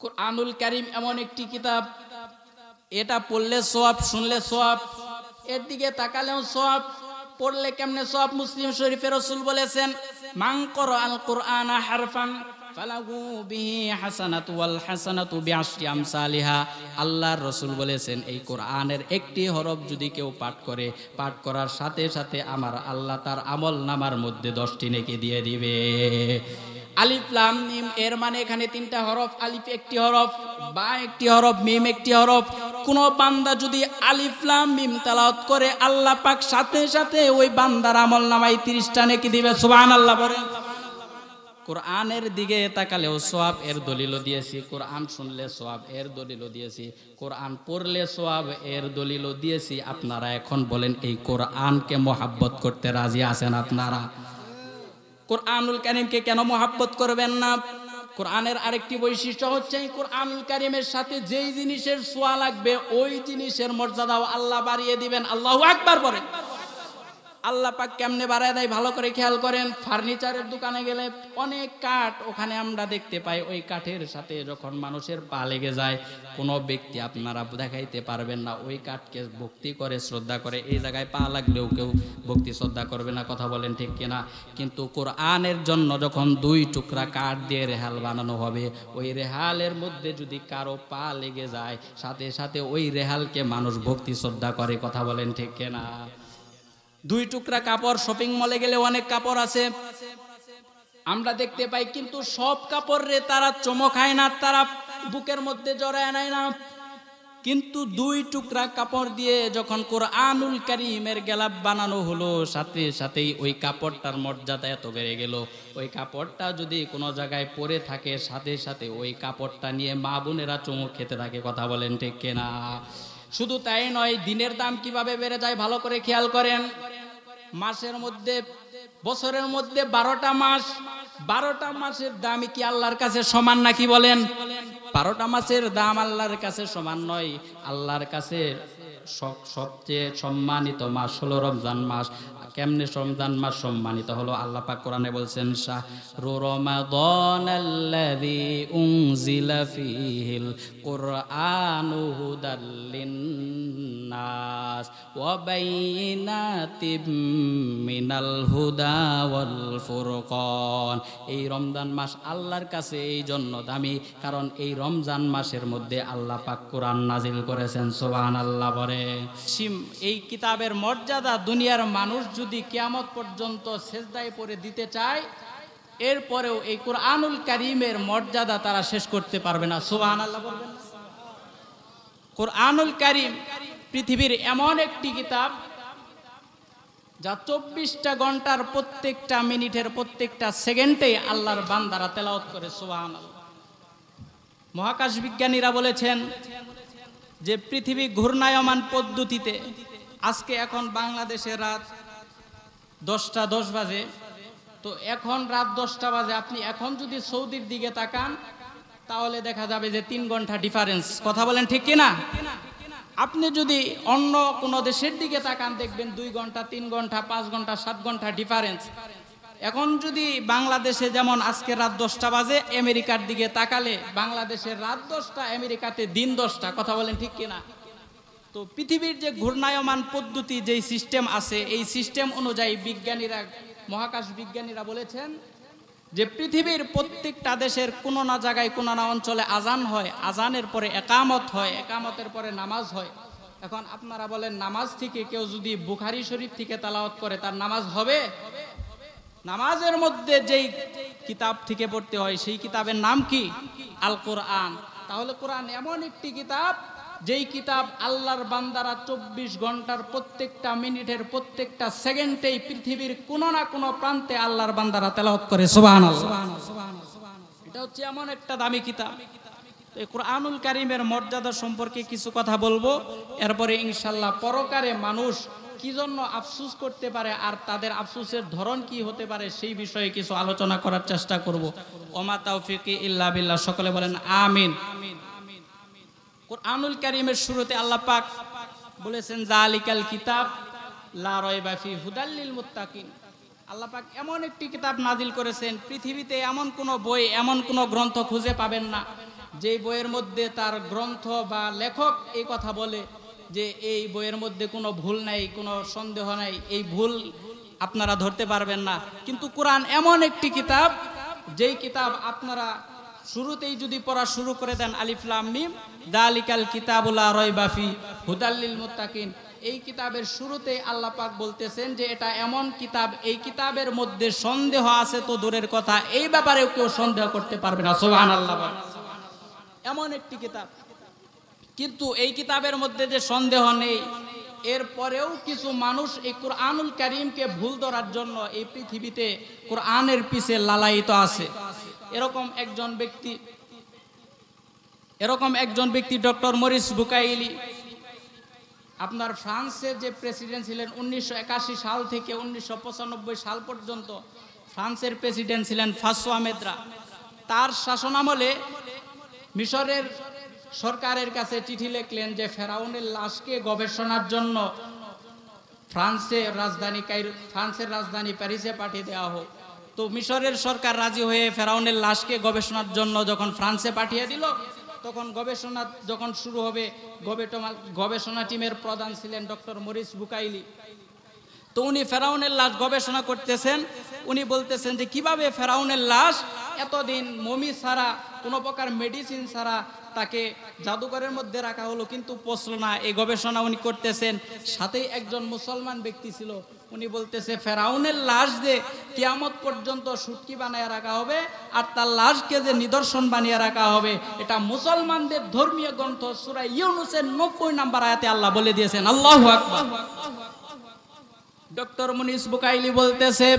কুরআনুল কারীম এমন একটি কিতাব, এটা পড়লে সওয়াব, শুনলে সওয়াব, এর দিকে তাকালেও সওয়াব, পড়লে কেমনে সওয়াব? মুসলিম শরীফে রাসূল বলেছেন, মান ক্বরাআল কুরআনা হারফান ফালাহু বিহি হাসানাতু ওয়াল হাসানাতু বিআশরি আমসালিহা। আল্লাহর রাসূল বলেছেন, এই কোরআনের একটি হরফ যদি কেউ পাঠ করে, পাঠ করার সাথে সাথে আমার আল্লাহ তার আমল নামার মধ্যে 10টি নেকি দিয়ে দিবে। আলিফ লাম মিম, এর মানে এখানে 3টা হরফ। আলিফ একটি হরফ, বা একটি হরফ, মিম একটি হরফ। কোন বান্দা যদি আলিফ লাম মিম তেলাওয়াত করে, আল্লাহ পাক সাথে সাথে ওই বান্দার আমল নামায় 30টা নেকি দিবে। সুবহানাল্লাহ বলেন। কোরআনের দিকে তাকালেও সওয়াব, এর দলিলও দিয়েছি। কোরআন শুনলে সওয়াব, এর দলিলও দিয়েছি। কোরআন পড়লে সওয়াব, এর দলিলও দিয়েছি। আপনারা এখন বলেন, এই কোরআনকে মহব্বত করতে রাজি আছেন আপনারা? কোরআনুল কারীমকে কেন মহব্বত করবেন না? কোরআনের আরেকটি বৈশিষ্ট্য হচ্ছে, এই কোরআনুল কারীমের সাথে যেই জিনিসের ছোঁয়া লাগবে ওই জিনিসের মর্যাদাও আল্লাহ বাড়িয়ে দিবেন। আল্লাহু আকবার বলেন। আল্লাহ পাক কেমনে বাড়ায় দেয় ভালো করে খেয়াল করেন। ফার্নিচারের দোকানে গেলে অনেক কাঠ ওখানে আমরা দেখতে পাই, ওই কাঠের সাথে যখন মানুষের পা লেগে যায়, কোনো ব্যক্তি আপনারা দেখাইতে পারবেন না ওই কাঠকে ভক্তি করে, শ্রদ্ধা করে। এই জায়গায় পা লাগলেও কেউ ভক্তি শ্রদ্ধা করবে না, কথা বলেন ঠিক কিনা? কিন্তু কোরআনের জন্য যখন 2 টুকরা কাঠ দিয়ে রেহাল বানানো হবে, ওই রেহালের মধ্যে যদি কারো পা লেগে যায়, সাথে সাথে ওই রেহালকে মানুষ ভক্তি শ্রদ্ধা করে, কথা বলেন ঠিক কিনা? 2 টুকরা কাপড়, শপিং মলে গেলে অনেক কাপড় আছে আমরা দেখতে পাই, কিন্তু সব কাপড় রে তারা চমকায় না, তারা বুকের মধ্যে জড়ায় নেয় না। কিন্তু 2 টুকরা কাপড় দিয়ে যখন কোরআনুল কারীমের গেলাপ বানানো হলো, সাথে সাথেই ওই কাপড়টার মর্যাদা এত বেড়ে গেল। ওই কাপড়টা যদি কোনো জায়গায় পরে থাকে, সাথে সাথে ওই কাপড়টা নিয়ে মা বোনেরা চুমুক খেতে থাকে, কথা বলেন ঠিক কিনা? শুধু তাই নয়, দিনের দাম কিভাবে বেড়ে যায় ভালো করে খেয়াল করেন। মাসের মধ্যে, বছরের মধ্যে 12টা মাস, 12টা মাসের দামই কি আল্লাহর কাছে সমান নাকি বলেন? 12টা মাসের দাম আল্লাহর কাছে সমান নয়। আল্লাহর কাছে সবচেয়ে সম্মানিত মাস হলো রমজান মাস। কেমনে রমজান মাস সম্মানিত হলো? আল্লাহ পাক কোরআনে বলছেন, শাহরু রমাদানাল্লাযী উনজিলা ফীহিল কুরআনু হুদাল লিন্নাস ওয়া বাইয়িনাতিম মিনাল হুদা ওয়াল ফুরকান। এই রমজান মাস আল্লাহর কাছে এই জন্য দামি, কারণ এই রমজান মাসের মধ্যে আল্লাহ পাক কোরআন নাজিল করেছেন। সুবহানাল্লাহ বলে। এই কিতাবের মর্যাদা দুনিয়ার মানুষ যদি কিয়ামত পর্যন্ত সিজদায় পড়ে দিতে চায়, এরপরেও এই কোরআনুল কারীমের মর্যাদা তারা শেষ করতে পারবে না। সুবহানাল্লাহ বলবেন না? কোরআনুল কারীম পৃথিবীর এমন একটি কিতাব যা 24টা ঘন্টার প্রত্যেকটা মিনিটের প্রত্যেকটা সেকেন্ডে আল্লাহর বান্দারা তেলাওয়াত করে। সুবহানাল্লাহ। মহাকাশ বিজ্ঞানীরা বলেছেন যে পৃথিবী ঘূর্ণায়মান পদ্ধতিতে, আজকে এখন বাংলাদেশে রাত 10টা 10 বাজে, তো এখন রাত 10টা বাজে। আপনি এখন যদি সৌদির দিকে তাকান তাহলে দেখা যাবে যে 3 ঘন্টা ডিফারেন্স, কথা বলেন ঠিক কিনা? আপনি যদি অন্য কোনো দেশের দিকে তাকান দেখবেন 2 ঘন্টা 3 ঘন্টা 5 ঘন্টা 7 ঘন্টা ডিফারেন্স। এখন যদি বাংলাদেশে যেমন আজকে রাত 10টা বাজে, আমেরিকার দিকে তাকালে বাংলাদেশের রাত 10টা, আমেরিকাতে দিন 10টা, কথা বলেন ঠিক কিনা? তো পৃথিবীর যে ঘূর্ণায়মান পদ্ধতি, যেই সিস্টেম আছে, এই সিস্টেম অনুযায়ী বিজ্ঞানীরা, মহাকাশ বিজ্ঞানীরা বলেছেন যে পৃথিবীর প্রত্যেকটা দেশের কোনো না জায়গায়, কোনো না অঞ্চলে আজান হয়, আজানের পরে একামত হয়, একামতের পরে নামাজ হয়। এখন আপনারা বলেন, নামাজ থেকে কেউ যদি বুখারী শরীফ থেকে তেলাওয়াত করে তার নামাজ হবে? নামাজের মধ্যে যেই কিতাব থেকে পড়তে হয় সেই কিতাবের নাম কি? আল কোরআন। তাহলে কোরআন এমন একটি কিতাব, যেই কিতাব আল্লাহর বান্দারা 24 ঘন্টার প্রত্যেকটা মিনিটের প্রত্যেকটা সেকেন্ডেই পৃথিবীর কোনো না কোনো প্রান্তে আল্লাহর বান্দারা তেলাওয়াত করে। সুবহানাল্লাহ। এটা হচ্ছে এমন একটা দামি কিতাব। এই কোরআনুল কারীমের মর্যাদা সম্পর্কে কিছু কথা বলবো, এরপরে ইনশাআল্লাহ পরকারে মানুষ কি জন্য আফসোস করতে পারে আর তাদের আফসোসের ধরন কি হতে পারে সেই বিষয়ে কিছু আলোচনা করার চেষ্টা করব। ওমা তাওফিকি ইল্লা বিল্লাহ। সকলে বলেন আমিন। কোরআনুল কারীমের শুরুতে আল্লাহ পাক বলেছেন, জালিকাল কিতাব লা রাইবা ফি হুদাল লিল মুত্তাকিন। আল্লাহ পাক এমন একটি কিতাব নাজিল করেছেন, পৃথিবীতে এমন কোনো বই, এমন কোনো গ্রন্থ খুঁজে পাবেন না যে বইয়ের মধ্যে তার গ্রন্থ বা লেখক এই কথা বলে যে এই বইয়ের মধ্যে কোনো ভুল নাই, কোনো সন্দেহ নাই, এই ভুল আপনারা ধরতে পারবেন না। কিন্তু কোরআন এমন একটি কিতাব, যেই কিতাব আপনারা শুরুতেই যদি পড়া শুরু করে দেন, আলিফ লাম মিম যালিকাল কিতাবুল লা রাইবা ফি হুদাল লিল মুত্তাকিন, এই কিতাবের শুরুতেই আল্লাহ পাক বলতেছেন যে এটা এমন কিতাব, এই কিতাবের মধ্যে সন্দেহ আছে তো দূরের কথা, এই ব্যাপারেও কেউ সন্দেহ করতে পারবে না। সুবহানাল্লাহ। এমন একটি কিতাব, কিন্তু এই কিতাবের মধ্যে যে সন্দেহ নেই, এরপরেও কিছু মানুষ এই কুরআনুল কারীমকে ভুল ধরার জন্য এই পৃথিবীতে কুরআনের পিছে লালায়িত আছে। এরকম একজন ব্যক্তি ডক্টর মরিস বুকাইলি, আপনার ফ্রান্সের যে প্রেসিডেন্ট ছিলেন 1981 সাল থেকে 1995 সাল পর্যন্ত ফ্রান্সের প্রেসিডেন্ট ছিলেন ফ্রাঁসোয়া মেদ্রা। তার শাসনামলে মিশরের সরকারের কাছে চিঠি লিখলেন যে ফেরাউনের লাশকে গবেষণার জন্য ফ্রান্সের রাজধানী প্যারিসে পাঠিয়ে দেওয়া হোক। তো মিশরের সরকার রাজি হয়ে ফেরাউনের লাশকে গবেষণার জন্য যখন ফ্রান্সে পাঠিয়ে দিল, তখন গবেষণা যখন শুরু হবে, গবেষণা টিমের প্রধান ছিলেন ডক্টর মরিস বুকাইলি। তো উনি ফেরাউনের লাশ গবেষণা করতেছেন। উনি বলতেছেন যে কিভাবে ফেরাউনের লাশ এতদিন মমি ছাড়া, কোনো প্রকার মেডিসিন ছাড়া তাকে জাদুঘরের মধ্যে রাখা হলো, কিন্তু পচল না। এই গবেষণা উনি করতেছেন। সাথেই একজন মুসলমান ব্যক্তি ছিল, উনি বলতেছে ফেরাউনের লাশ যে কিয়ামত পর্যন্ত শুটকি বানিয়ে রাখা হবে আর তার লাশকে যে নিদর্শন বানিয়ে রাখা হবে, এটা মুসলমানদের ধর্মীয় গ্রন্থ সূরা ইউনূসের 90 নম্বর আয়াতে আল্লাহ বলে দিয়েছেন। আল্লাহু আকবার। ডক্টর মরিস বুকাইলি বলতেছে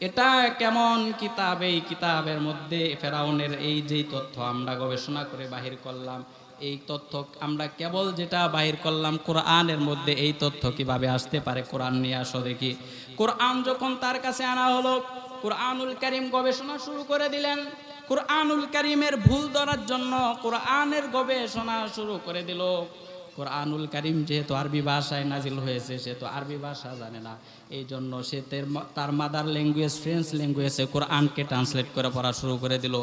এটা কেমন কিতাব, এই কিতাবের মধ্যে ফেরাউনের এই যে তথ্য আমরা গবেষণা করে বাহির করলাম, এই তথ্য আমরা কেবল যেটা বাহির করলাম কোরআনের মধ্যে, এই তথ্য কিভাবে আসতে পারে? কোরআন নিয়ে আসো দেখি। কোরআন যখন তার কাছে আনা হলো, কোরআনুল কারীম গবেষণা শুরু করে দিলেন। কোরআনুল কারীমের ভুল ধরার জন্য কোরআনের গবেষণা শুরু করে দিল। কোরআনুল কারীম যেহেতু আরবি ভাষায় নাজিল হয়েছে, সে তো আরবি ভাষা জানে না, এই জন্য সে তার মাদার ল্যাঙ্গুয়েজ ফ্রেঞ্চ ল্যাঙ্গুয়েজে কোরআনকে ট্রান্সলেট করে পড়া শুরু করে দিল।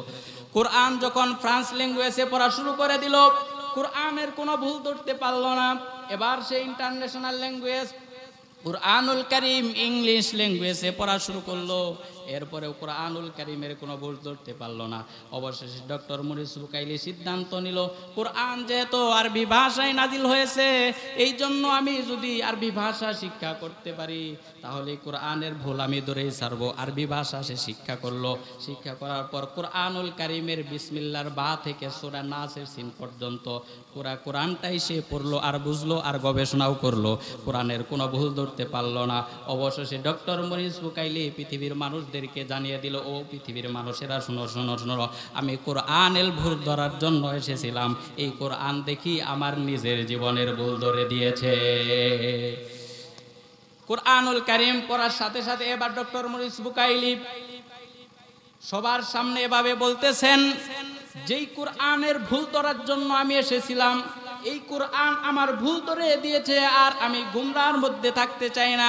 কোরআন যখন ফ্রান্স ল্যাঙ্গুয়েজে পড়া শুরু করে দিল, কোরআনের কোনো ভুল ধরতে পারল না। এবার সে ইন্টারন্যাশনাল ল্যাঙ্গুয়েজ কুরআনুল কারীম ইংলিশ ল্যাঙ্গুয়েজে পড়া শুরু করলো। এরপরেও কুরআনুল কারীমের কোনো ভুল ধরতে পারলো না। অবশেষে ডক্টর মরিস বুকাইলি সিদ্ধান্ত নিল, কুরআন যেহেতু আরবি ভাষায় নাজিল হয়েছে, এই জন্য আমি যদি আরবি ভাষা শিক্ষা করতে পারি তাহলে কুরআনের ভুল আমি ধরেই ছাড়বো। আরবি ভাষা সে শিক্ষা করলো। শিক্ষা করার পর কুরআনুল কারীমের বিসমিল্লাহর বা থেকে সূরা নাসের সিন পর্যন্ত পুরা কোরআনটাই সে পড়লো আর বুঝলো আর গবেষণাও করলো। কোরআনের কোনো ভুল ধরতে পারলো না। অবশেষে ডক্টর মরিস বুকাইলি পৃথিবীর মানুষদেরকে জানিয়ে দিল, ও পৃথিবীর মানুষেরা শুনো শুনো শুনো, আমি কোরআনের ভুল ধরার জন্য এসেছিলাম। এই কোরআন দেখি আমার নিজের জীবনের ভুল ধরে দিয়েছে। কোরআনুল কারীম পড়ার সাথে সাথে এবার ডক্টর মরিস বুকাইলি সবার সামনে এভাবে বলতেছেন, যেই কোরআনের ভুল ধরার জন্য আমি এসেছিলাম, এই কোরআন আমার ভুল ধরে দিয়েছে আর আমি গুমরাহর মধ্যে থাকতে চাই না।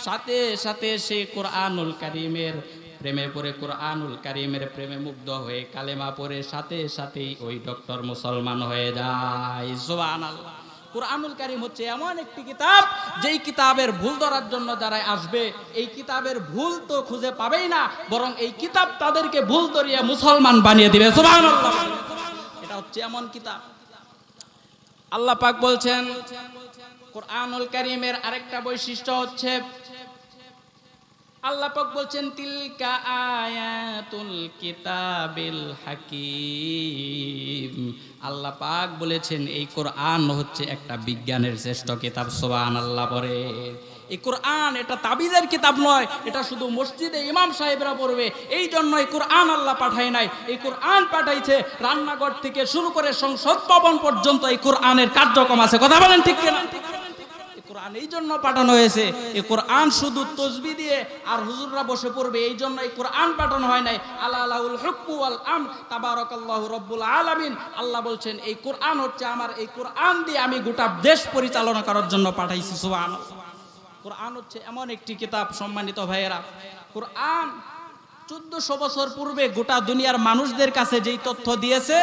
সাথে সাথে সে কোরআনুল কারীমের প্রেমে পড়ে, কোরআনুল কারীমের প্রেমে মুগ্ধ হয়ে কালেমা পড়ে সাথে সাথেই ওই ডক্টর মুসলমান হয়ে যায়। সুবহানাল্লাহ। কোরআনুল কারীম হচ্ছে এমন একটি কিতাব, যেই কিতাবের ভুল ধরার জন্য যারা আসবে, এই কিতাবের ভুল তো খুঁজে পাবেই না, বরং এই কিতাব তাদেরকে ভুল ধরিয়ে মুসলমান বানিয়ে দিবে। সুবহানাল্লাহ। এটা হচ্ছে এমন কিতাব। আল্লাহ পাক বলছেন কোরআনুল কারীমের আরেকটা বৈশিষ্ট্য হচ্ছে, আল্লাহ পাক বলছেন তিলকা আয়াতুল কিতাবিল হাকিম। আল্লাহ পাক বলেছেন এই কোরআন হচ্ছে একটা বিজ্ঞানের শ্রেষ্ঠ কিতাব। সুবহানাল্লাহ। পড়ে এই কোরআন এটা তাবিজের কিতাব নয়, এটা শুধু মসজিদে ইমাম সাহেবরা পড়বে এই জন্য এই কোরআন আল্লাহ পাঠায় নাই। এই কোরআন পাঠাইছে রান্নাঘর থেকে শুরু করে সংসদ ভবন পর্যন্ত এই কোরআনের কার্যক্রম আছে। কথা বলেন ঠিক কিনা? কোরআন এই জন্য পাঠানো হয়েছে। এই কোরআন শুধু তাসবিহ দিয়ে আর হুজুররা বসে পড়বে এই জন্য এই কোরআন পাঠানো হয় নাই। আলাহুল হুকমু ওয়াল আমর তাবারাকাল্লাহু রাব্বুল আলামিন। আল্লাহ বলছেন এই কোরআন হচ্ছে আমার, এই কোরআন দিয়ে আমি গোটা দেশ পরিচালনা করার জন্য পাঠাইছি। সুবহানাল্লাহ। কোরআন হচ্ছে এমন একটি কিতাব, সম্মানিত ভাইয়েরা, কোরআন 1400 বছর পূর্বে গোটা দুনিয়ার মানুষদের কাছে যেই তথ্য দিয়েছে,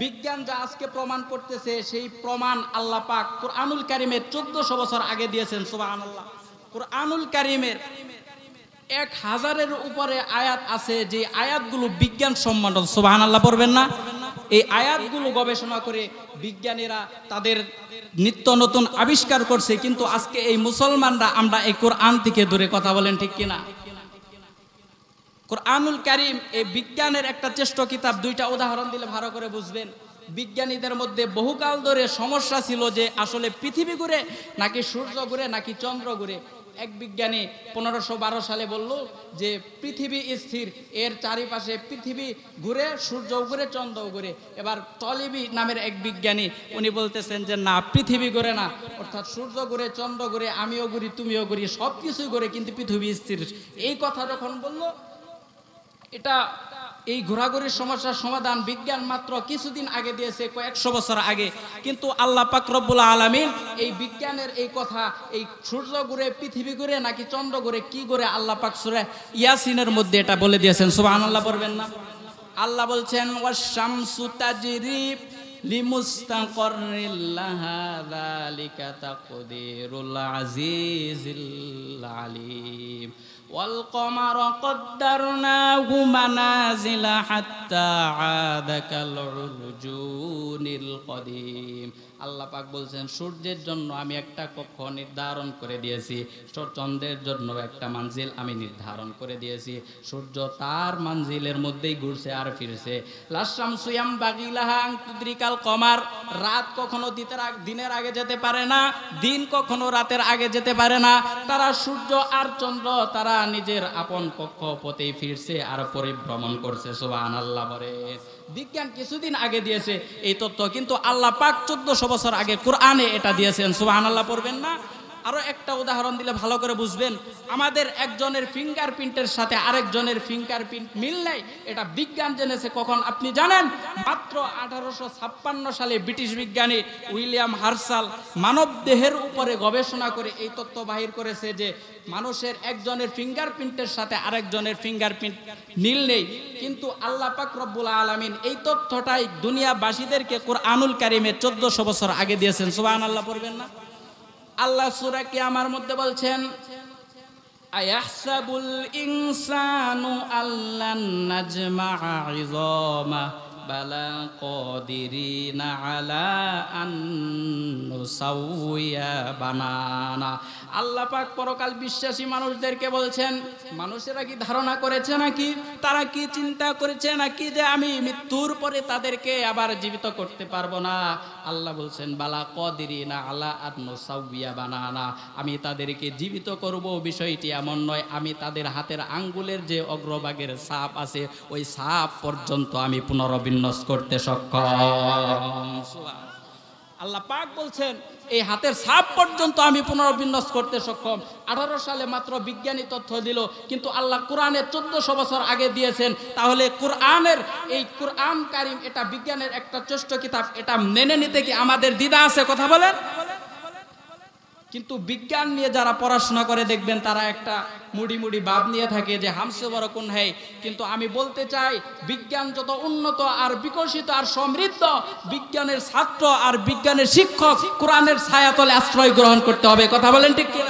বিজ্ঞান যা আজকে প্রমাণ করতেছে, সেই প্রমাণ আল্লাহ পাক কুরআনুল কারীমের 1400 বছর আগে দিয়েছেন। সুবহানাল্লাহ। কুরআনুল কারীমের 1000-এর উপরে আয়াত আছে, যে আয়াতগুলো বিজ্ঞান সম্মত। সুবহানাল্লাহ পড়বেন না? এই আয়াতগুলো গবেষণা করে বিজ্ঞানীরা তাদের নিত্য নতুন আবিষ্কার করছে, কিন্তু আজকে এই মুসলমানরা আমরা এই কোরআন থেকে দূরে। কথা বলেন ঠিক কিনা? কুরআনুল কারীম এই বিজ্ঞানের একটা শ্রেষ্ঠ কিতাব। দুইটা উদাহরণ দিলে ভালো করে বুঝবেন। বিজ্ঞানীদের মধ্যে বহুকাল ধরে সমস্যা ছিল যে আসলে পৃথিবী ঘুরে নাকি সূর্য ঘুরে নাকি চন্দ্র ঘুরে। এক বিজ্ঞানী 1512 সালে বলল যে পৃথিবী স্থির, এর চারিপাশে পৃথিবী ঘুরে, সূর্য ঘুরে, চন্দ্র ঘুরে। এবার টলেবি নামের এক বিজ্ঞানী, উনি বলতেছেন যে না, পৃথিবী ঘুরে না, অর্থাৎ সূর্য ঘুরে, চন্দ্র ঘুরে, আমিও ঘুরি, তুমিও ঘুরি, সব কিছুই ঘুরে, কিন্তু পৃথিবী স্থির। এই কথা যখন বলল, এটা এই ঘোরাঘুরির সমস্যার সমাধান বিজ্ঞান মাত্র কিছুদিন আগে দিয়েছে, কয়েকশো বছর আগে। কিন্তু আল্লাহ পাক রব্বুল আলামিন এই বিজ্ঞানের এই কথা, এই সূর্য ঘুরে, পৃথিবী ঘুরে নাকি চন্দ্র ঘুরে, কি ঘুরে, আল্লাহ পাক সূরা ইয়াসিনের মধ্যে এটা বলে দিয়েছেন। সুবহানাল্লাহ পড়বেন না? আল্লাহ বলছেন ওয়াশ-শামসু তাজরি লিমুস্তাকাররিল লাহা যালিকা তাকদীরুল আজিজিল আলিম ওয়াল কমারা কদ্দারনাহু মানাজিলা হাত্তা আদা কাল উরজুনিল কদিম। আল্লাহ পাক বলছেন সূর্যের জন্য আমি একটা কক্ষ নির্ধারণ করে দিয়েছি, চন্দ্রের জন্য একটা মানজিল আমি নির্ধারণ করে দিয়েছি। সূর্য তার মানজিলের মধ্যেই ঘুরছে আর ফিরছে। লাশামসু ইয়ামবাগি লাহা আন তুদরিকাল কমার, রাত কখনো দিনের আগে যেতে পারে না, দিন কখনো রাতের আগে যেতে পারে না। তারা সূর্য আর চন্দ্র তারা নিজের আপন কক্ষপথেই ফিরছে আর পরিভ্রমণ করছে। সুবহানাল্লাহ বলে। বিজ্ঞান কিছুদিন আগে দিয়েছে এই তথ্য, কিন্তু আল্লাহ পাক 1400 বছর আগে কোরআনে এটা দিয়েছেন। সুবহানাল্লাহ পড়বেন না? আরো একটা উদাহরণ দিলে ভালো করে বুঝবেন। আমাদের একজনের ফিঙ্গারপ্রিন্টের সাথে আরেকজনের ফিঙ্গারপ্রিন্ট মিল নাই, এটা বিজ্ঞান জেনেছে কখন আপনি জানেন? মাত্র 1856 সালে ব্রিটিশ বিজ্ঞানী উইলিয়াম হার্সাল মানব দেহের উপরে গবেষণা করে এই তথ্য বাহির করেছে যে মানুষের একজনের ফিঙ্গারপ্রিন্টের সাথে আরেকজনের ফিঙ্গারপ্রিন্ট মিল নেই। কিন্তু আল্লাহ পাক রব্বুল আলামিন এই তথ্যটাই দুনিয়াবাসীদেরকে কুরআনুল কারীমে 1400 বছর আগে দিয়েছেন। সুবহানাল্লাহ পড়বেন না? আল্লাহ সূরা কিয়ামার মধ্যে বলছেন আয়াহসাবুল ইনসানু আল্লান নাজমা'a 'ইযামা বালা কাদিরিনা আলা আন নুসাউইয়া বানানা। আল্লাহ পাক পরকাল বিশ্বাসী মানুষদেরকে বলছেন, মানুষেরা কি ধারণা করেছে নাকি, তারা কি চিন্তা করেছে নাকি যে আমি মৃত্যুর পরে তাদেরকে আবার জীবিত করতে পারবো না? আল্লাহ বলছেন বালা কাদিরিনা আলা আন নুসাউইয়া বানানা, আমি তাদেরকে জীবিত করব, বিষয়টি এমন নয়, আমি তাদের হাতের আঙ্গুলের যে অগ্রভাগের ছাপ আছে ওই ছাপ পর্যন্ত আমি পুনর্বিন্যাস করতে সক্ষম। আল্লাহ পাক বলছেন এই হাতের ছাপ পর্যন্ত আমি পুনর্বিন্যাস করতে সক্ষম। 18 সালে মাত্র বিজ্ঞানী তথ্য দিল, কিন্তু আল্লাহ কোরআনে 1400 বছর আগে দিয়েছেন। তাহলে কোরআনের এই কোরআন কারীম এটা বিজ্ঞানের একটা শ্রেষ্ঠ কিতাব, এটা মেনে নিতে কি আমাদের দ্বিধা আছে? কথা বলেন। কিন্তু বিজ্ঞান নিয়ে যারা পড়াশোনা করে দেখবেন তারা একটা মুড়ি ভাব নিয়ে থাকে যে হামসে বড় কোন হয়। কিন্তু আমি বলতে চাই বিজ্ঞান যত উন্নত আর বিকশিত আর সমৃদ্ধ, বিজ্ঞানের ছাত্র আর বিজ্ঞানের শিক্ষক কোরআনের ছায়াতলে আশ্রয় গ্রহণ করতে হবে। কথা বলেন ঠিক কি?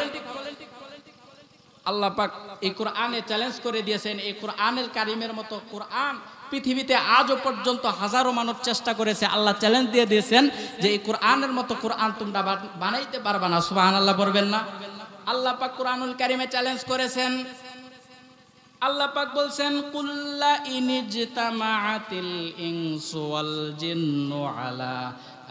আল্লাহ পাক এই কোরআনে চ্যালেঞ্জ করে দিয়েছেন। এই কোরআনুল কারীমের মতো কোরআন পৃথিবীতে আজও পর্যন্ত হাজারো মানুষ চেষ্টা করেছে। আল্লাহ চ্যালেঞ্জ দিয়ে দিয়েছেন যে এই কোরআনের মতো কোরআন তোমরা বানাইতে পারবা না। সুবহানাল্লাহ বলবেন না? আল্লাহ পাক কোরআনুল কারীমে চ্যালেঞ্জ করেছেন। আল্লাহ পাক বলছেন কুল্লা ইনিজতামাআতিল ইনসু ওয়াল জিন্নু আলা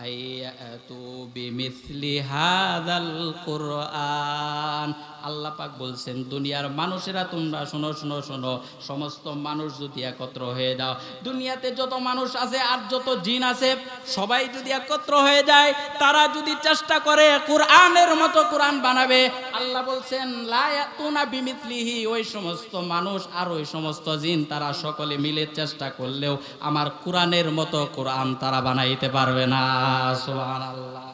আইয়াতু বিমিসলি হাযাল কুরআন। আল্লাহ পাক বলছেন দুনিয়ার মানুষেরা তোমরা শোনো শোনো শোনো, সমস্ত মানুষ যদি একত্র হয়ে যাও, দুনিয়াতে যত মানুষ আছে আর যত জিন আছে সবাই যদি একত্র হয়ে যায়, তারা যদি চেষ্টা করে কোরআনের মতো কোরআন বানাবে, আল্লাহ বলছেন লা ইয়াতুনা বিমিসলিহি, ওই সমস্ত মানুষ আর ওই সমস্ত জিন তারা সকলে মিলে চেষ্টা করলেও আমার কোরআনের মতো কোরআন তারা বানাইতে পারবে না। সুবহানাল্লাহ।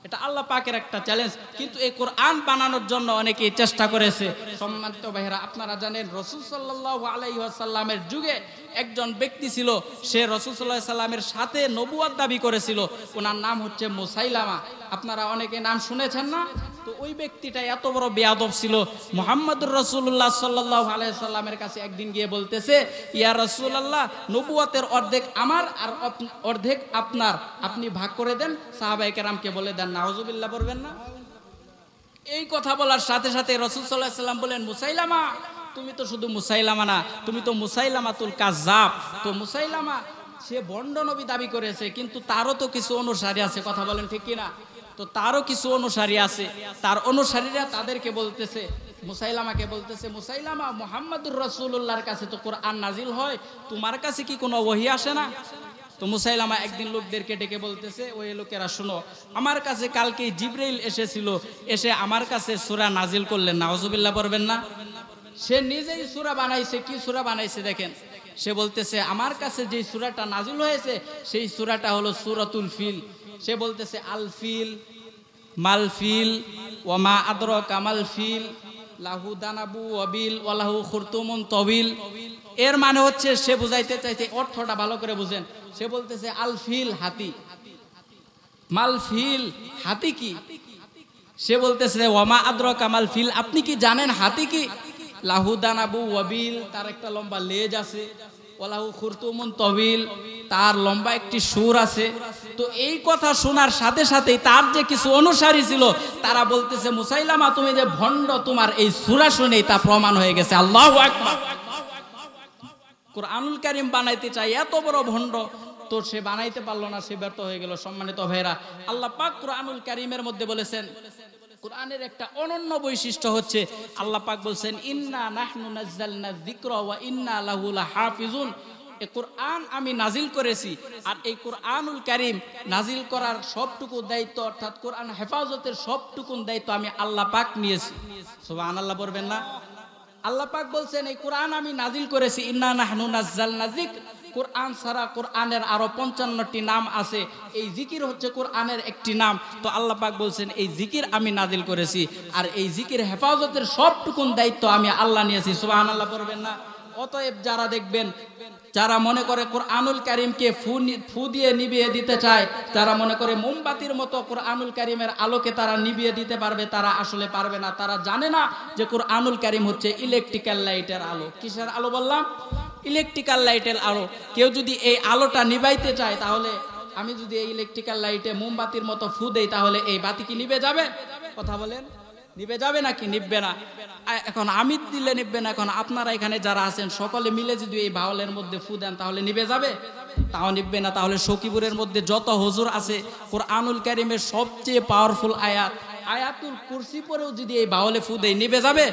এটা আল্লাহ পাকের একটা চ্যালেঞ্জ। কিন্তু এই কোরআন বানানোর জন্য অনেকেই চেষ্টা করেছে। সম্মানিত ভাইরা, আপনারা জানেন রাসূল সাল্লাল্লাহু আলাইহি ওয়াসাল্লামের যুগে একজন ব্যক্তি ছিল, সে রাসূল সাল্লাল্লাহু আলাইহি সাল্লামের সাথে নবুয়ত দাবি করেছিল। ওনার নাম হচ্ছে মুসাইলামা। আপনারা অনেকে নাম শুনেছেন না? তো ওই ব্যক্তিটা এত বড় বেয়াদব ছিল, মুহাম্মদুর রাসূলুল্লাহ সাল্লাল্লাহু আলাইহি সাল্লামের কাছে একদিন গিয়ে বলতেছে, ইয়া রাসূলুল্লাহ, নবুয়তের অর্ধেক আমার আর অর্ধেক আপনার, আপনি ভাগ করে দেন। সাহাবায়ে কেরামকে বলে দেন। নাউজুবিল্লাহ বলবেন না? এই কথা বলার সাথে সাথে রাসূল সাল্লাল্লাহু আলাইহি সাল্লাম বলেন, মুসাইলামা, তুমি তো শুধু মুসাইলামা না, তুমি তো মুসাইলামাতুল কাজ্জাব। তো মুসাইলামা সে ভণ্ড নবী দাবি করেছে, কিন্তু তারও তো কিছু অনুসারী আছে। কথা বলেন ঠিক কিনা? তো তারও কিছু অনুসারী আছে। তার অনুসারীরা তাদেরকে বলতেছে, মুসাইলামাকে বলতেছে, মুসাইলামা, মুহাম্মদুর রাসূলুল্লাহর কাছে তো কোরআন নাজিল হয়, তোমার কাছে কি কোনো ওহী আসে না? তো মুসাইলামা একদিন লোকদেরকে ডেকে বলতেছে, ওই লোকেরা শোনো, আমার কাছে কালকে জিবরাইল এসেছিল, এসে আমার কাছে সূরা নাজিল করলেন। নাউজুবিল্লাহ পড়বেন না? সে নিজেই সূরা বানাইছে। কি সূরা বানাইছে দেখেন। সে বলতেছে, আমার কাছে যে সূরাটা নাজিল হয়েছে সেই সূরাটা হলো সূরাতুল ফিল। সে বলতেছে, আল ফিল মাল ফিল ওমা আদরাকা মাল ফিল লাহু দানাবু ওয়াবিল ওয়ালাহু খুরতুমুন তাবিল। এর মানে হচ্ছে, সে বুঝাইতে চাইছে, অর্থটা ভালো করে বুঝেন। সে বলতেছে, আল ফিল হাতি, মাল ফিল হাতি কি? সে বলতেছে, ওমা আদরাকা মাল ফিল, আপনি কি জানেন হাতি কি? লাহু দানাবু ওয়াবিল, তার একটা লম্বা লেজ আছে, ওয়ালাহু খুরতুমুন তাবিল, তার লম্বা একটি সুর আছে। তো এই কথা শোনার সাথে সাথেই তার যে কিছু অনুসারী ছিল তারা বলতেছে, মুসাইলামা, তুমি যে ভণ্ড, তোমার এই সূরা শুনেই তা প্রমাণ হয়ে গেছে। আল্লাহু আকবার। কোরআনুল কারীম বানাইতে চাই, এত বড় ভণ্ড, তো সে বানাইতে পারলো না, সে ব্যর্থ হয়ে গেল। সম্মানিত ভাইরা, আল্লাহ পাক কোরআনুল কারীমের মধ্যে বলেছেন, কোরআনের একটা অনন্য বৈশিষ্ট্য হচ্ছে, আল্লাহ পাক বলছেন, ইন্না নাহনু নাযালনা যিকরা ওয়া ইন্না লাহু লাহাফিজুন। এই কোরআন আমি নাজিল করেছি, আর এই কোরআনুল কারীম নাজিল করার সবটুকু দায়িত্ব, অর্থাৎ কোরআন হেফাজতের সবটুকু দায়িত্ব আমি আল্লাহ পাক নিয়েছি। সুবহানাল্লাহ বলবেন না? আল্লাহ পাক বলছেন, এই কোরআন আমি নাজিল করেছি, ইন্না নাহনু নাযালনা যিকর। কোরআন ছাড়া কোরআনের আরো 55টি নাম আছে, এই জিকির হচ্ছে কোরআনের একটি নাম। তো আল্লাহ পাক বলছেন, এই জিকির আমি নাজিল করেছি, আর এই জিকির হেফাজতের সবটুকুন দায়িত্ব আমি আল্লাহ নিয়েছি। সুবহানাল্লাহ পড়বেন না? অতএব যারা দেখবেন, যারা মনে করে কোরআনুল কারীমকে ফু দিয়ে নিভিয়ে দিতে চায়, যারা মনে করে মোমবাতির মতো কোরআনুল কারীমের আলোকে তারা নিভিয়ে দিতে পারবে, তারা আসলে পারবে না। তারা জানে না যে কোরআনুল কারীম হচ্ছে ইলেকট্রিক্যাল লাইটের আলো। কিসের আলো বললাম? ইলেকট্রিক্যাল লাইটের আলো। কেউ যদি এই আলোটা নিভাইতে চায়, তাহলে আমি যদি এই ইলেকট্রিক্যাল লাইটে মোমবাতির মতো ফু দেই, তাহলে এই বাতি কি নিভে যাবে? কথা বলেন, নিভে যাবে নাকি? নিভবে না। এখন আমি দিলে নিভবে না। এখন আপনারা এখানে যারা আছেন সকলে মিলে যদি এই বাউলের মধ্যে ফু দেন, তাহলে নিভে যাবে? তাও নিভবে না। তাহলে সকিপুরের মধ্যে যত হুজুর আছে, কোরআনুল কারীমের সবচেয়ে পাওয়ারফুল আয়াত আয়াতুল কুরসি পরেও যদি এই বাউলে ফু দেই, নিভে যাবে?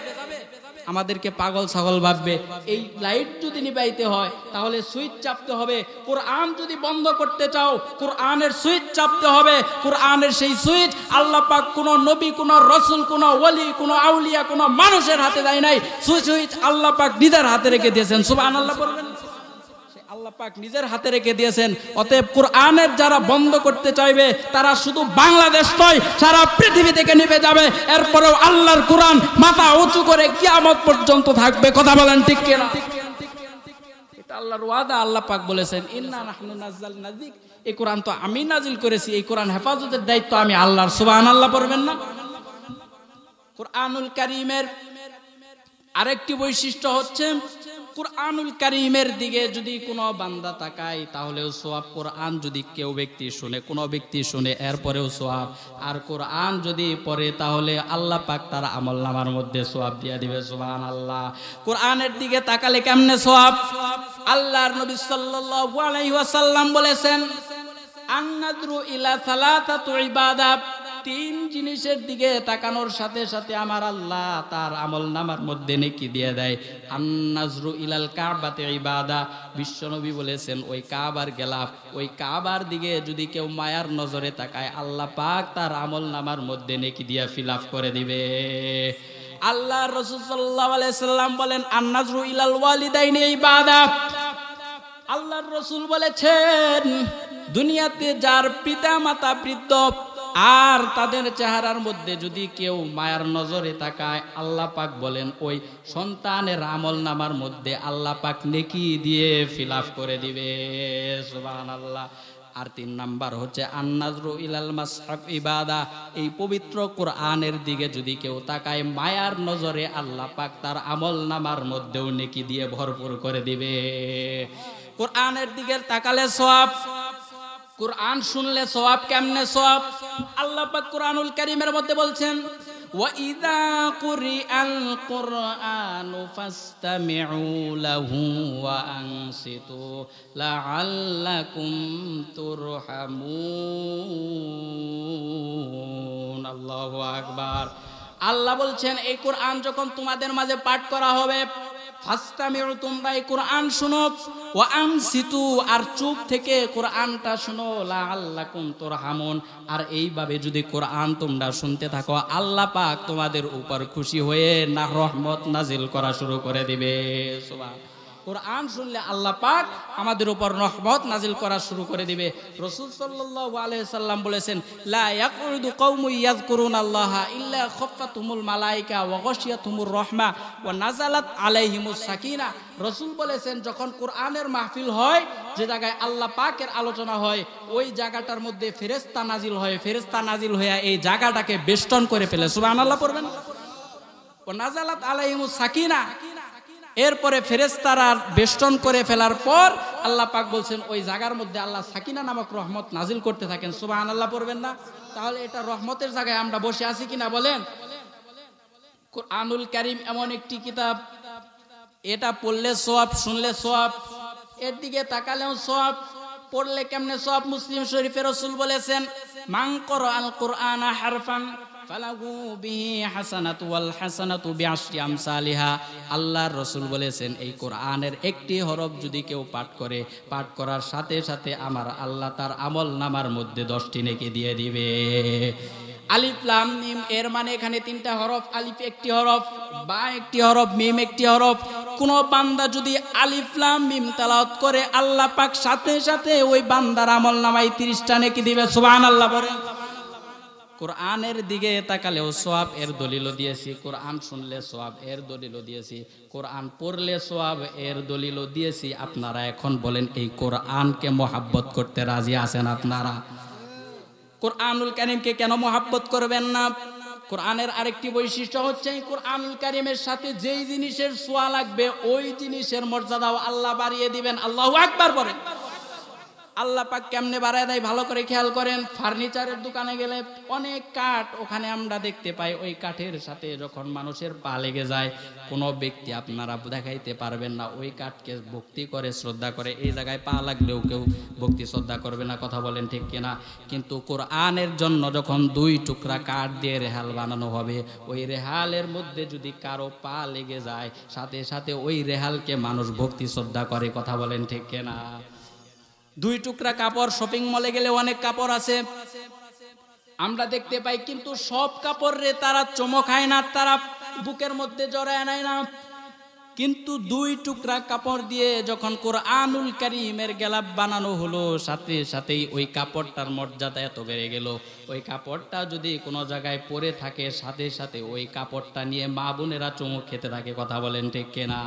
আমাদেরকে পাগল ছাগল ভাববে। এই লাইট যদি নিভাইতে হয়, তাহলে সুইচ চাপতে হবে। কোরআন যদি বন্ধ করতে চাও, কোরআনের সুইচ চাপতে হবে। কোরআনের সেই সুইচ আল্লাহ পাক কোন নবী, কোন রাসূল, কোন ওলি, কোন আউলিয়া, কোন মানুষের হাতে দেয় নাই। সুইচ আল্লাহ পাক নিজের হাতে রেখে দিয়েছেন। সুবহানাল্লাহ বলবেন? আল্লাহ পাক নিজের হাতে রেখে দিয়েছেন। অতএব কোরআনের যারা বন্ধ করতে চাইবে, তারা শুধু বাংলাদেশ নয়, সারা পৃথিবী থেকে নিভে যাবে। এরপরেও আল্লাহর কোরআন মাথা উঁচু করে কিয়ামত পর্যন্ত থাকবে। কথা বলেন ঠিক কিনা? এটা আল্লাহর ওয়াদা। আল্লাহ পাক বলেছেন, ইন্না নাহনু নাযালনা যিকর। এই কোরআন তো আমি নাজিল করেছি, এই কোরআন হেফাজতের দায়িত্ব আমি আল্লাহর। সুবহানাল্লাহ পড়বেন না? কোরআনুল কারীমের আরেকটি বৈশিষ্ট্য হচ্ছে, কোরআনুল কারীমের দিকে যদি কোনো বান্দা তাকায়, তাহলেও সওয়াব। কোরআন যদি কেউ ব্যক্তি শুনে, কোনো ব্যক্তি শুনে, এরপরেও সওয়াব। আর কোরআন যদি পড়ে, তাহলে আল্লাহ পাক তার আমলনামার মধ্যে সওয়াব দিয়ে দিবে। সুবহানাল্লাহ। কোরআনের দিকে তাকালে কেমনে সওয়াব? আল্লাহর নবী সাল্লাল্লাহু আলাইহি ওয়াসাল্লাম বলেছেন, আন-নাযরু ইলা সালাসাতু ইবাদাত। 3 জিনিসের দিকে তাকানোর সাথে সাথে আমার আল্লাহ তার আমলনামার মধ্যে নেকি দিয়ে দেয়। আন-নাযরু ইলাল কাবাতি ইবাদা। বিশ্বনবী বলেছেন, ওই কাবার গেলাফ, ওই কাবার দিকে যদি কেউ মায়ার নজরে তাকায়, আল্লাহ পাক তার আমলনামার মধ্যে নেকি দিয়ে ফিল আপ করে দিবে। আল্লাহর রাসূল সাল্লাল্লাহু আলাইহি সাল্লাম বলেন, আন-নাযরু ইলাল ওয়ালিদাইনি ইবাদা। আল্লাহর রাসূল বলেছেন, দুনিয়াতে যার পিতা মাতা বৃদ্ধ, আর তাদের চেহারার মধ্যে যদি কেউ মায়ার নজরে তাকায়, আল্লাহ পাক বলেন ওই সন্তানের আমল নামার মধ্যে আল্লাহ পাক নেকি দিয়ে ফিল আপ করে দিবে। সুবহানাল্লাহ। আর 3 নাম্বার হচ্ছে আন-নাজরু ইলাল মাসহাফ ইবাদা। এই পবিত্র কোরআনের দিকে যদি কেউ তাকায় মায়ার নজরে, আল্লাহ পাক তার আমল নামার মধ্যেও নেকি দিয়ে ভরপুর করে দিবে। কোরআনের দিকে তাকালে সওয়াব, কোরআন শুনলে সওয়াব। কেমনে সওয়াব? আল্লাহ পাক কোরআনুল কারীমের মধ্যে বলছেন, ওয়া ইযা কুরিআল কুরআনু ফাসতামিউ লাহু ওয়া আনসিতু লাআল্লাকুম তুরহামুন। আল্লাহু আকবার। আল্লাহ বলছেন এই কোরআন যখন তোমাদের মাঝে পাঠ করা হবে, ফাসতামিউ, তোমরা এই কোরআন শুনো, ওয়া আনসিতু, আর চুপ থেকে কোরআনটা শুনো, লাআল্লাকুম তুরহামুন। আর এইভাবে যদি কোরআন তোমরা শুনতে থাকো, আল্লাহ পাক তোমাদের উপর খুশি হয়ে না রহমত নাজিল করা শুরু করে দিবে। সুবহান। কোরআন শুনলে আল্লাহ পাক আমাদের উপর রহমত নাজিল করা শুরু করে দিবে। রাসূল সাল্লাল্লাহু আলাইহি সাল্লাম বলেছেন, লা ইয়াকুদু কওমু ইয়াযকুরুনাল্লাহা ইল্লা খাফফাতুহুমুল মালায়েকা ওয়া গাশিয়াতুহুমুর রাহমা ওয়া নাযালাত আলাইহিমুস সাকিনা। রাসূল বলেছেন যখন কোরআনের মাহফিল হয়, যে জায়গায় আল্লাহ পাকের আলোচনা হয়, ওই জায়গাটার মধ্যে ফেরেশতা নাজিল হয়। ফেরেশতা নাজিল হয়ে এই জায়গাটাকে বেষ্টন করে ফেলে। সুবহানাল্লাহ পড়বেন। ওয়া নাযালাত আলাইহিমুস সাকিনা। এরপরে ফেরেশতারা বেষ্টন করে ফেলার পর আল্লাহ পাক বলছেন ওই জায়গার মধ্যে আল্লাহ সাকিনা নামক রহমত নাজিল করতে থাকেন। সুবহানাল্লাহ পড়বেন না? তাহলে এটা রহমতের জায়গায় আমরা বসে আছি কিনা বলেন? কোরআনুল কারীম এমন একটি কিতাব, এটা পড়লে সওয়াব, শুনলে সওয়াব, এর দিকে তাকালেও সওয়াব। পড়লে কেমনে সওয়াব? মুসলিম শরীফে রাসূল বলেছেন, মান ক্বারাআল কুরআনা হারফান ফালাহু বিহি হাসানাতু ওয়াল হাসানাতু বিআশরি আমসালিহা। আল্লাহর রাসূল বলেছেন এই কোরআনের একটি হরফ যদি কেউ পাঠ করে, পাঠ করার সাথে সাথে আমার আল্লাহ তার আমল নামার মধ্যে 10টি নেকি দিয়ে দিবে। আলিফ লাম মিম, এর মানে এখানে 3টা হরফ। আলিফ একটি হরফ, বা একটি হরফ, মিম একটি হরফ। কোন বান্দা যদি আলিফ লাম মিম তেলাওয়াত করে, আল্লাহ পাক সাথে সাথে ওই বান্দার আমল নামায় 30টা নেকি দিবে। সুবহানাল্লাহ বলেন। কোরআনের দিকে তাকালেও সওয়াব, এর দলিলও দিয়েছি। কোরআন শুনলে সওয়াব, এর দলিলও দিয়েছি। কোরআন পড়লে সওয়াব, এর দলিলও দিয়েছি। আপনারা এখন বলেন এই কোরআনকে মহব্বত করতে রাজি আছেন আপনারা? কোরআনুল কারীমকে কেন মহব্বত করবেন না? কোরআনের আরেকটি বৈশিষ্ট্য হচ্ছে এই কোরআনুল কারীমের সাথে যেই জিনিসের ছোঁয়া লাগবে ওই জিনিসের মর্যাদাও আল্লাহ বাড়িয়ে দিবেন। আল্লাহু আকবার বলেন। আল্লাহ পাক কেমনে বাড়ায় দেয় ভালো করে খেয়াল করেন। ফার্নিচারের দোকানে গেলে অনেক কাঠ ওখানে আমরা দেখতে পাই, ওই কাঠের সাথে যখন মানুষের পা লেগে যায়, কোনো ব্যক্তি আপনারা দেখাইতে পারবেন না ওই কাঠকে ভক্তি করে, শ্রদ্ধা করে। এই জায়গায় পা লাগলেও কেউ ভক্তি শ্রদ্ধা করবে না, কথা বলেন ঠিক কিনা? কিন্তু কোরআনের জন্য যখন 2 টুকরা কাঠ দিয়ে রেহাল বানানো হবে, ওই রেহালের মধ্যে যদি কারো পা লেগে যায়, সাথে সাথে ওই রেহালকে মানুষ ভক্তি শ্রদ্ধা করে, কথা বলেন ঠিক কিনা? 2 টুকরা কাপড়, শপিং মলে গেলে অনেক কাপড় আছে আমরা দেখতে পাই, কিন্তু সব কাপড় রে তারা চমকায় না, তারা বুকের মধ্যে জড়ায় নেয় না। কিন্তু 2 টুকরা কাপড় দিয়ে যখন কোরআনুল কারীমের গেলাপ বানানো হলো, সাথে সাথেই ওই কাপড়টার মর্যাদা এত বেড়ে গেল। ওই কাপড়টা যদি কোনো জায়গায় পরে থাকে, সাথে সাথে ওই কাপড়টা নিয়ে মা বোনেরা চুমুক খেতে থাকে, কথা বলেন ঠিক কিনা?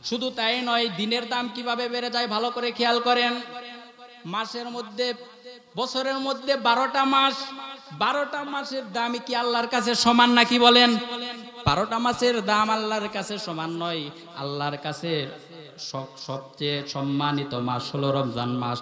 শুধু তাই নয়, দিনের দাম কিভাবে বেড়ে যায় ভালো করে খেয়াল করেন। মাসের মধ্যে, বছরের মধ্যে 12টা মাস, 12টা মাসের দাম কি আল্লাহর কাছে সমান নাকি বলেন? 12টা মাসের দাম আল্লাহর কাছে সমান নয়। আল্লাহর কাছে সবচেয়ে সম্মানিত মাস হলো রমজান মাস।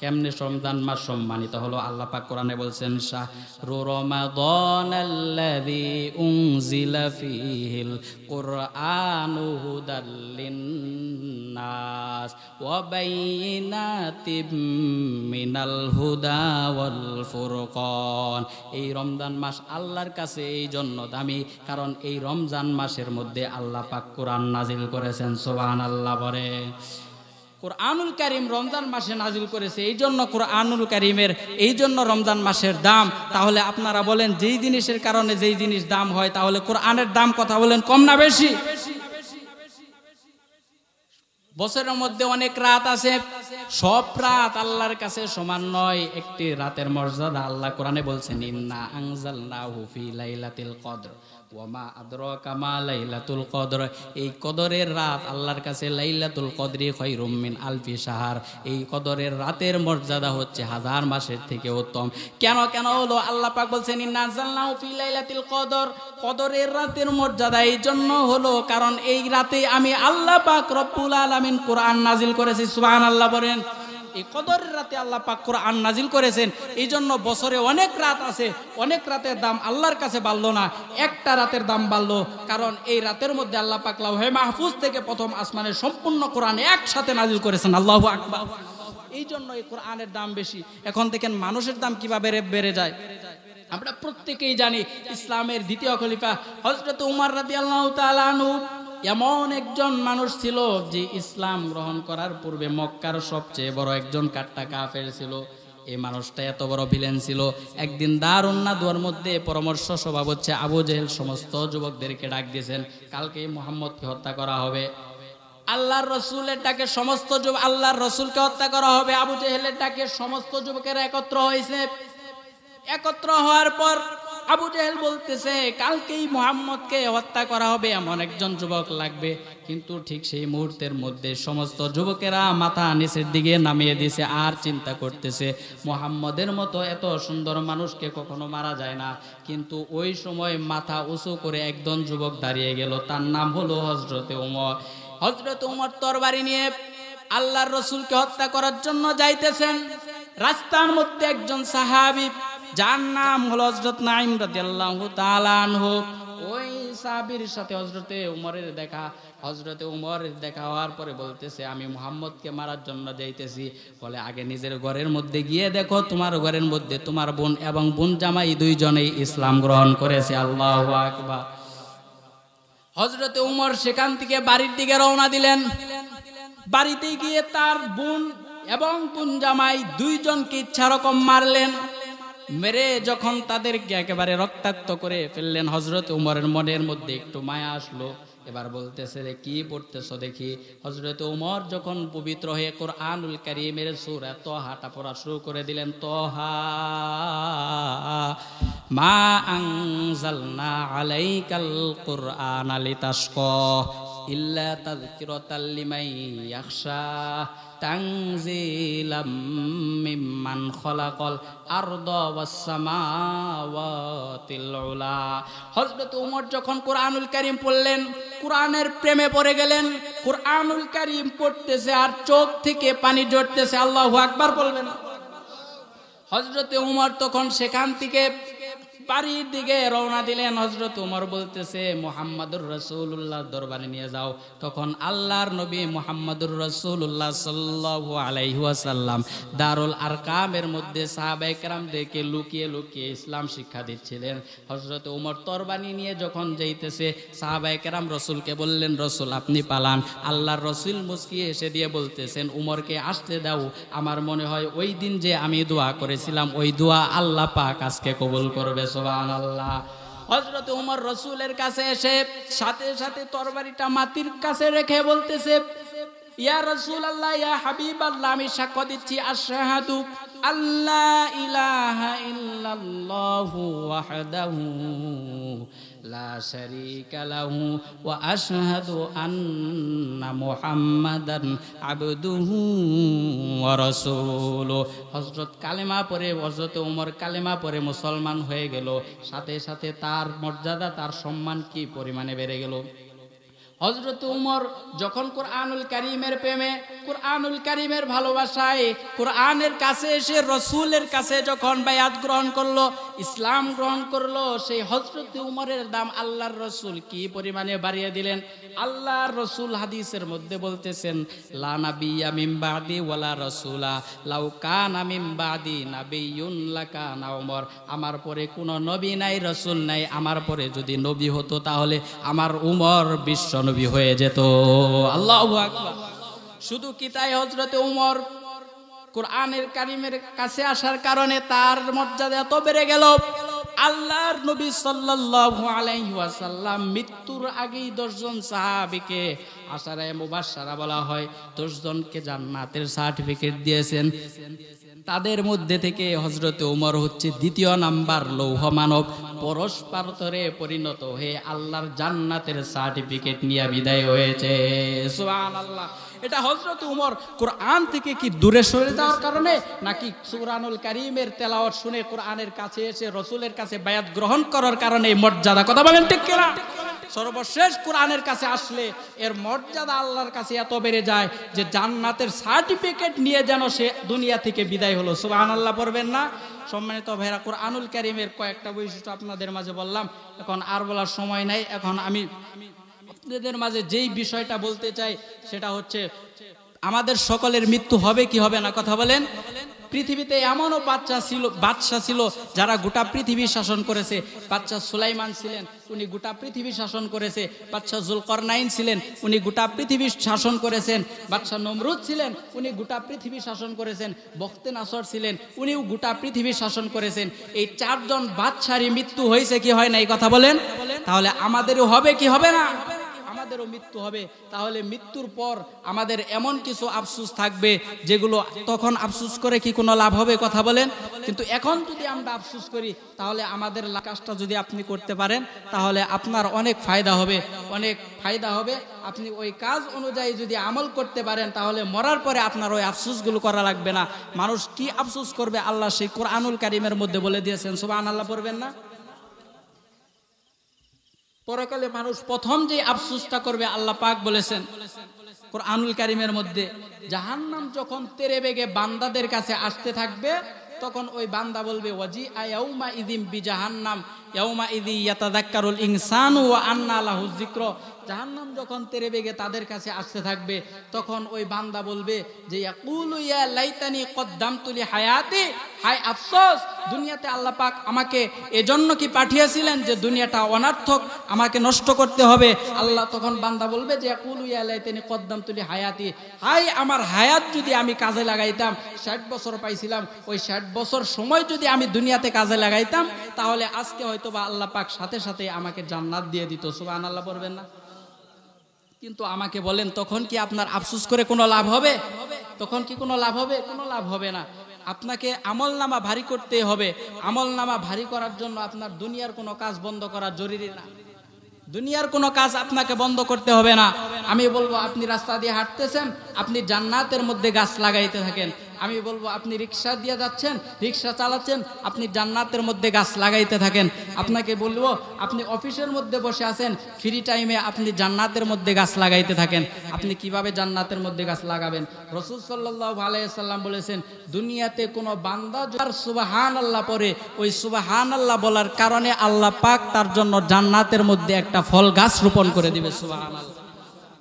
কেমনে রমজান মাস সম্মানিত হলো? আল্লাহ পাক কোরআনে বলছেন, শাহরু রমাদানাল্লাযী উনজিলা ফীহিল কুরআনু হুদাল লিন্নাস ওয়া বাইয়িনাতিম মিনাল হুদা ওয়াল ফুরকান। এই রমজান মাস আল্লাহর কাছে এই জন্য দামি, কারণ এই রমজান মাসের মধ্যে আল্লাহ পাক কোরআন নাজিল করেছেন। সুবহানাল্লাহ বলে। কোরআনুল কারীম রমজান মাসে নাজিল করেছে, এই জন্য কোরআনুল কারীমের, এই জন্য রমজান মাসের দাম। তাহলে আপনারা বলেন যেই জিনিসের কারণে যেই জিনিস দাম হয়, তাহলে কোরআনের দাম কথা বলেন কম না বেশি? বছরের মধ্যে অনেক রাত আছে, সব রাত আল্লাহর কাছে সমান নয়। একটি রাতের মর্যাদা আল্লাহ কোরআনে বলছেন, ইন্না আনজালনাহু ফি লাইলাতিল কদর ওয়া মা আদরাকা মা লাইলাতুল কদর। এই কদরের রাত আল্লাহর কাছে লাইলাতুল কদরি খায়রুম মিন আলফি শাহর। এই কদরের রাতের মর্যাদা হচ্ছে 1000 মাসের থেকে উত্তম। কেন হলো? আল্লাহ পাক বলছেন ইন্না আনজালনাহু ফি লাইলাতিল কদর। কদরের রাতের মর্যাদা এই জন্য হলো কারণ এই রাতে আমি আল্লাহ পাক রব্বুল আলামিন কোরআন নাজিল করেছি। সুবহানাল্লাহ বলেন। এই কদরের রাতে আল্লাহ পাক কোরআন নাজিল করেছেন। এই জন্য বছরে অনেক রাত আছে, অনেক রাতের দাম আল্লাহর কাছে বাড়লো না, একটা রাতের দাম বাড়লো। কারণ এই রাতের মধ্যে আল্লাহ পাক লাউহে মাহফুজ থেকে প্রথম আসমানের সম্পূর্ণ কোরআন একসাথে নাজিল করেছেন। আল্লাহু আকবার। এই জন্য এই কোরআনের দাম বেশি। এখন দেখেন মানুষের দাম কিভাবে বেড়ে যায়। আমরা প্রত্যেকেই জানি ইসলামের দ্বিতীয় খলিফা হযরত উমর রাদিয়াল্লাহু তাআলা আনহু এমন একজন মানুষ ছিল যে ইসলাম গ্রহণ করার পূর্বে মক্কার সবচেয়ে বড় একজন কাট্টা কাফের ছিল। এই মানুষটা এত বড় ভিলেন ছিল। একদিন দারুন নাদওয়ার মধ্যে পরামর্শ সভা হচ্ছে, আবু জেহেল সমস্ত যুবকদেরকে ডাক দিয়েছেন, কালকে মুহাম্মদকে হত্যা করা হবে। আল্লাহর রসুলের ডাকে সমস্ত আল্লাহর রসুলকে হত্যা করা হবে। আবু জেহেলের ডাকে সমস্ত যুবকেরা একত্র হয়েছে। একত্র হওয়ার পর আবু জেহেল বলতেছে, কালকেই মুহাম্মদকে হত্যা করা হবে, এমন একজন যুবক লাগবে। কিন্তু ঠিক সেই মুহূর্তের মধ্যে সমস্ত যুবকেরা মাথা নিচের দিকে নামিয়ে দিয়েছে, আর চিন্তা করতেছে মুহাম্মদের মতো এত সুন্দর মানুষকে কখনো মারা যায় না। কিন্তু ওই সময় মাথা উঁচু করে একজন যুবক দাঁড়িয়ে গেল, তার নাম হলো হযরতে উমর। হযরত উমর তরবারি নিয়ে আল্লাহর রসুলকে হত্যা করার জন্য যাইতেছেন। রাস্তার মধ্যে একজন সাহাবী যার নাম হলো হযরত নাঈম রাদিয়াল্লাহু তাআলা আনহু, ওই সাহাবীর সাথে হযরতে উমরের দেখা হওয়ার পরে বলতেছে, আমি মুহাম্মদকে মারার জন্য যাইতেছি। বলে, আগে নিজের ঘরের মধ্যে গিয়ে দেখো, তোমার ঘরের মধ্যে তোমার বোন এবং বোন জামাই দুইজনেই ইসলাম গ্রহণ করেছে। আল্লাহু আকবার। হযরতে উমর সেখান থেকে বাড়ির দিকে রওনা দিলেন। বাড়িতে গিয়ে তার বোন এবং বোন জামাই দুইজনকে ইচ্ছা রকম মারলেন। মেরে যখন তাদেরকে একেবারে রক্তাক্ত করে ফেললেন, হযরত উমরের মনের মধ্যে একটু মায়া আসলো। এবার বলতেছে, রে কি পড়তেছো দেখি। হযরত উমর যখন পবিত্র হয়ে কোরআনুল কারীমের সূরা তাহাটা পড়া শুরু করে দিলেন, তাহা মা আনজালনা আলাইকাল কুরআনা লিতাশকা ইল্লা তাযকিরাতাল লিমান ইয়াখশা তানজিলাম মিম্মান খালাকাল আরদা ওয়াস সামাওয়াতিল উলা। হযরত উমর যখন কোরআনুল কারীম পড়লেন, কোরআনের প্রেমে পড়ে গেলেন। কোরআনুল কারীম পড়তেছে আর চোখ থেকে পানি ঝরতেছে। আল্লাহু আকবার বলবেন। হযরত উমর তখন সেখান থেকে বাড়ির দিকে রওনা দিলেন। হযরত উমর বলতেছে, মুহাম্মাদুর রাসূলুল্লাহ দরবারে নিয়ে যাও। তখন আল্লাহর নবী মুহাম্মাদুর রাসূলুল্লাহ সাল্লাল্লাহু আলাইহি ওয়াসাল্লাম দারুল আরকামের মধ্যে সাহাবায়ে কেরামদেরকে লুকিয়ে লুকিয়ে ইসলাম শিক্ষা দিচ্ছিলেন। হযরত উমর তরবারি নিয়ে যখন যাইতেছে, সাহাবায়ে কেরাম রাসূলকে বললেন, রাসূল আপনি পালান। আল্লাহর রাসূল মুস্কি এসে দিয়ে বলতেছেন, উমরকে আসতে দাও। আমার মনে হয় ওই দিন যে আমি দোয়া করেছিলাম, ওই দোয়া আল্লাহ পাক আজকে কবুল করবে। সুবহানাল্লাহ। হযরত উমর রাসূলের কাছে এসে সাথে সাথে তরবারিটা মাটির কাছে রেখে বলতেছে, ইয়া রাসূলুল্লাহ, ইয়া হাবিবাল্লাহ, আমি সাক্ষ্য দিচ্ছি, আশহাদু আল্লা ইলাহা ইল্লাল্লাহু ওয়াহদাহু লা শারীকা লাহু ওয়া আশহাদু আন্না মুহাম্মাদান আবদুহু ওয়া রাসূলুহু। হযরত কালেমা পড়ে হযরত ওমর কালেমা পড়ে মুসলমান হয়ে গেল। সাথে সাথে তার মর্যাদা, তার সম্মান কি পরিমাণে বেড়ে গেল। হযরত উমর যখন কোরআনুল কারীমের প্রেমে, কোরআনুল কারীমের ভালোবাসায়, কোরআনের কাছে এসে রসুলের কাছে যখন বায়াত গ্রহণ করলো, ইসলাম গ্রহণ করলো, সেই হযরত উমরের দাম আল্লাহর রসুল কি পরিমাণে বাড়িয়ে দিলেন। আল্লাহর রসুল হাদিসের মধ্যে বলতেছেন, লা নাবিয়্যা মিন বাদি ওয়ালা রাসূলা লাউ কানা মিন বাদি নাবিয়্যুন লাকানা উমর। আমার পরে কোনো নবী নাই, রসুল নাই, আমার পরে যদি নবী হতো তাহলে আমার উমর বিশ্ব নবী হয়ে যেত। আল্লাহু আকবার। শুধু কি তাই, হযরতে উমর কোরআনের কারীমের কাছে আসার কারণে তার মর্যাদা এত বেড়ে গেল। আল্লাহর নবী সাল্লাল্লাহু আলাইহি ওয়াসাল্লাম মৃত্যুর আগেই 10 জন সাহাবীকে আশারায়ে মুবাশশারা বলা হয়। 10 জনকে জান্নাতের সার্টিফিকেট দিয়েছেন। তাদের মধ্যে থেকে হযরত ওমর হচ্ছে দ্বিতীয় নাম্বার লৌহ মানব, পরস্পরে পরিণত হয়ে আল্লাহর জান্নাতের সার্টিফিকেট নিয়ে বিদায় হয়েছে। সুবহানাল্লাহ। এটা হযরত ওমর কোরআন থেকে কি দূরে সরে যাওয়ার কারণে, নাকি সূরানুল কারীমের তেলাওয়াত শুনে কোরআনের কাছে এসে রাসূলের কাছে বায়াত গ্রহণ করার কারণে এই মর্যাদা? কথা বলেন ঠিক কিনা? সর্বশেষ কোরআনের কাছে আসলে এর মর্যাদা আল্লাহর কাছে এত বেড়ে যায় যে জান্নাতের সার্টিফিকেট নিয়ে যেন সে দুনিয়া থেকে বিদায় হলো। সুবহানাল্লাহ পড়বেন না? সম্মানিত ভাইরা, কোরআনুল কারীমের কয়েকটা বৈশিষ্ট্য আপনাদের মাঝে বললাম, এখন আর বলার সময় নাই। এখন আমি আপনাদের মাঝে যেই বিষয়টা বলতে চাই সেটা হচ্ছে আমাদের সকলের মৃত্যু হবে কি হবে না? কথা বলেন। পৃথিবীতে এমনও বাদশা ছিল যারা গোটা পৃথিবী শাসন করেছে। বাদশা সুলাইমান ছিলেন, উনি গোটা পৃথিবী শাসন করেছে। বাদশা জুলকরনাইন ছিলেন, উনি গোটা পৃথিবী শাসন করেছেন। বাদশা নমরুদ ছিলেন, উনি গোটা পৃথিবী শাসন করেছেন। বখতে নাসর ছিলেন, উনিও গোটা পৃথিবী শাসন করেছেন। এই 4 জন বাদশারই মৃত্যু হয়েছে কি হয় না? এই কথা বলেন। তাহলে আমাদেরও হবে কি হবে না? আমাদেরও মৃত্যু হবে। তাহলে মৃত্যুর পর আমাদের এমন কিছু আফসোস থাকবে যেগুলো তখন আফসোস করে কি কোনো লাভ হবে? কথা বলেন। কিন্তু এখন যদি আমরা আফসোস করি তাহলে আমাদের কাজটা যদি আপনি করতে পারেন তাহলে আপনার অনেক ফায়দা হবে, অনেক ফায়দা হবে। আপনি ওই কাজ অনুযায়ী যদি আমল করতে পারেন তাহলে মরার পরে আপনার ওই আফসোসগুলো করা লাগবে না। মানুষ কি আফসোস করবে আল্লাহ সেই কোরআনুল কারীমের মধ্যে বলে দিয়েছেন। সুবহানাল্লাহ পড়বেন না? পরকালে মানুষ প্রথম যে আফসোসটা করবে আল্লাহ পাক বলেছেন কোরআনুল কারীমের মধ্যে, জাহান্নাম যখন তেরে বেগে বান্দাদের কাছে আসতে থাকবে তখন ওই বান্দা বলবে ওয়াজি আয়াউমা ইদিম বিজাহান্নাম ইয়াউমা ইদি ইয়াতাযাক্কারুল ইনসানু ওয়া আন্না লাহু যিকর। জাহান্নাম যখন তেরে বেগে তাদের কাছে আসতে থাকবে তখন ওই বান্দা বলবে যে ইয়াকুলু ইয়া লাইতানি কদ্দামতু লি হায়াতি, হায় আফসোস, দুনিয়াতে আল্লাহ পাক আমাকে এজন্য কি পাঠিয়েছিলেন যে দুনিয়াটা অনর্থক, আমাকে নষ্ট করতে হবে। আল্লাহ তখন বান্দা বলবে যে ইয়াকুলু ইয়া লাইতানি কদ্দামতু লি হায়াতি, হায় আমার হায়াত যদি আমি কাজে লাগাইতাম, 60 বছর পাইছিলাম, ওই 60 বছর সময় যদি আমি দুনিয়াতে কাজে লাগাইতাম তাহলে আজকে হয়তোবা আল্লাহ পাক সাথে সাথে আমাকে জান্নাত দিয়ে দিত। সুবহানাল্লাহ পড়বেন না? কিন্তু আমাকে বলেন তখন কি আপনার আফসোস করে কোনো লাভ হবে? তখন কি কোনো লাভ হবে? কোনো লাভ হবে না। আপনাকে আমলনামা ভারী করতে হবে। আমলনামা ভারী করার জন্য আপনার দুনিয়ার কোনো কাজ বন্ধ করা জরুরি না। দুনিয়ার কোনো কাজ আপনাকে বন্ধ করতে হবে না। আমি বলবো আপনি রাস্তা দিয়ে হাঁটতেছেন, আপনি জান্নাতের মধ্যে গাছ লাগাইতে থাকেন। আমি বলবো আপনি রিক্সা দিয়ে যাচ্ছেন, রিক্সা চালাচ্ছেন, আপনি জান্নাতের মধ্যে গাছ লাগাইতে থাকেন। আপনাকে বলবো আপনি অফিসের মধ্যে বসে আছেন, ফ্রি টাইমে আপনি জান্নাতের মধ্যে গাছ লাগাইতে থাকেন। আপনি কিভাবে জান্নাতের মধ্যে গাছ লাগাবেন? রাসূল সাল্লাল্লাহু আলাইহি সাল্লাম বলেছেন দুনিয়াতে কোনো বান্দা যার সুবহানাল্লাহ পড়ে, ওই সুবহানাল্লাহ বলার কারণে আল্লাহ পাক তার জন্য জান্নাতের মধ্যে একটা ফল গাছ রোপণ করে দিবে। সুবহানাল্লাহ।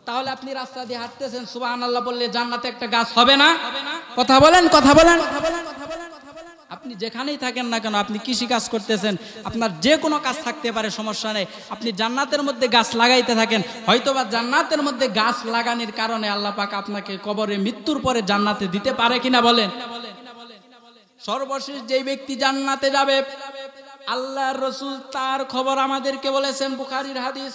তাহলে আপনি রাস্তা দিয়ে হাঁটতেছেন, সুবহানাল্লাহ বললে জান্নাতে একটা গাছ হবে না? কথা বলেন, কথা বলেন। আপনি যেখানেই থাকেন না কেন, আপনি কৃষি কাজ করতেছেন, আপনার যে কোনো কাজ থাকতে পারে, সমস্যা নেই, আপনি জান্নাতের মধ্যে গাছ লাগাইতে থাকেন। হয়তোবা জান্নাতের মধ্যে গাছ লাগানোর কারণে আল্লাহ পাক আপনাকে কবরে মৃত্যুর পরে জান্নাতে দিতে পারে কিনা বলেন? সর্বশেষ যেই ব্যক্তি জান্নাতে যাবে আল্লাহর রাসূল তার খবর আমাদেরকে বলেছেন, বুখারীর হাদিস।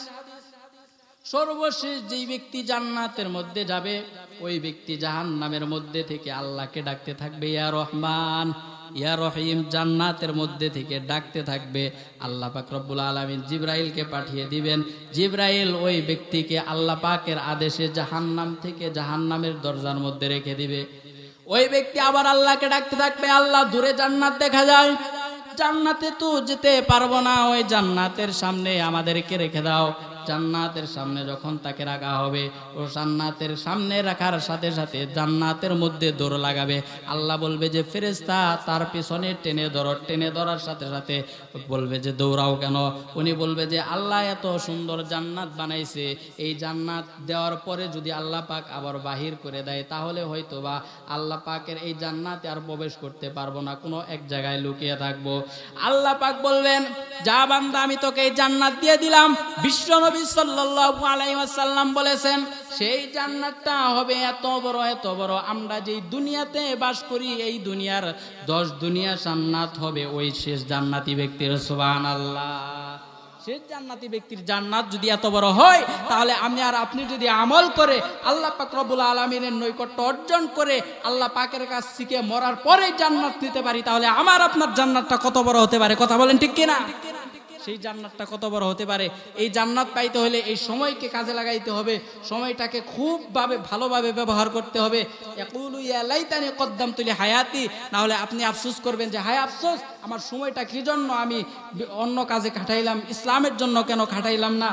সর্বশেষ যেই ব্যক্তি জান্নাতের মধ্যে যাবে ওই ব্যক্তি জাহান্নামের মধ্যে থেকে আল্লাহকে ডাকতে থাকবে ইয়া রহমান ইয়া রহিম, জান্নাতের মধ্যে থেকে ডাকতে থাকবে। আল্লাহ পাক রব্বুল আলামিন জিবরাইলকে পাঠিয়ে দিবেন। জিবরাইল ওই ব্যক্তিকে আল্লাহ পাকের আদেশে জাহান্নাম থেকে জাহান্নামের দরজার মধ্যে রেখে দিবে। ওই ব্যক্তি আবার আল্লাহকে ডাকতে থাকবে, আল্লাহ দূরে জান্নাত দেখা যায়, জান্নাতে তো যেতে পারবো না, ওই জান্নাতের সামনে আমাদেরকে রেখে দাও। জান্নাতের সামনে যখন তাকে রাখা হবে, ও জান্নাতের সামনে রাখার সাথে সাথে জান্নাতের মধ্যে দৌড় লাগাবে। আল্লাহ বলবে যে ফেরেশতা তার পিছনে টেনে ধরো। টেনে ধরার সাথে সাথে বলবে যে দৌড়াও কেন? উনি বলবে যে আল্লাহ এত সুন্দর জান্নাত বানাইছে, এই জান্নাত দেওয়ার পরে যদি আল্লাহ পাক আবার বাহির করে দেয় তাহলে হয়তোবা আল্লাহ পাকের এই জান্নাতে আর প্রবেশ করতে পারবো না, কোনো এক জায়গায় লুকিয়ে থাকবো। আল্লাহ পাক বলবেন যা বান্দা আমি তোকে এই জান্নাত দিয়ে দিলাম। বিশ্বনবী সাল্লাল্লাহু আলাইহি ওয়াসাল্লাম বলেছেন সেই জান্নাতটা হবে এত বড় এত বড়, আমরা যেই দুনিয়াতে বাস করি এই দুনিয়ার 10 দুনিয়া জান্নাত হবে ওই শেষ জান্নাতি ব্যক্তির। সুবহানাল্লাহ। সেই জান্নাতি ব্যক্তির জান্নাত যদি এত বড় হয়, তাহলে আমি আর আপনি যদি আমল করে আল্লাহ পাক রব্বুল আলামিনের নৈকট্য অর্জন করে আল্লাহ পাকের কাছ থেকে মরার পরে জান্নাত নিতে পারি, তাহলে আমার আপনার জান্নাতটা কত বড় হতে পারে? কথা বলেন ঠিক কিনা? সেই জান্নাতটা কত বড় হতে পারে? এই জান্নাত পাইতে হলে এই সময়কে কাজে লাগাইতে হবে, সময়টাকে খুব ভালোভাবে ব্যবহার করতে হবে। ইয়াকুলু ইয়া লাইতানি কদ্দামতু লি হায়াতি, না হলে আপনি আফসোস করবেন যে হায় আফসোস, আমার সময়টা কি জন্য আমি অন্য কাজে খাটাইলাম, ইসলামের জন্য কেন খাটাইলাম না।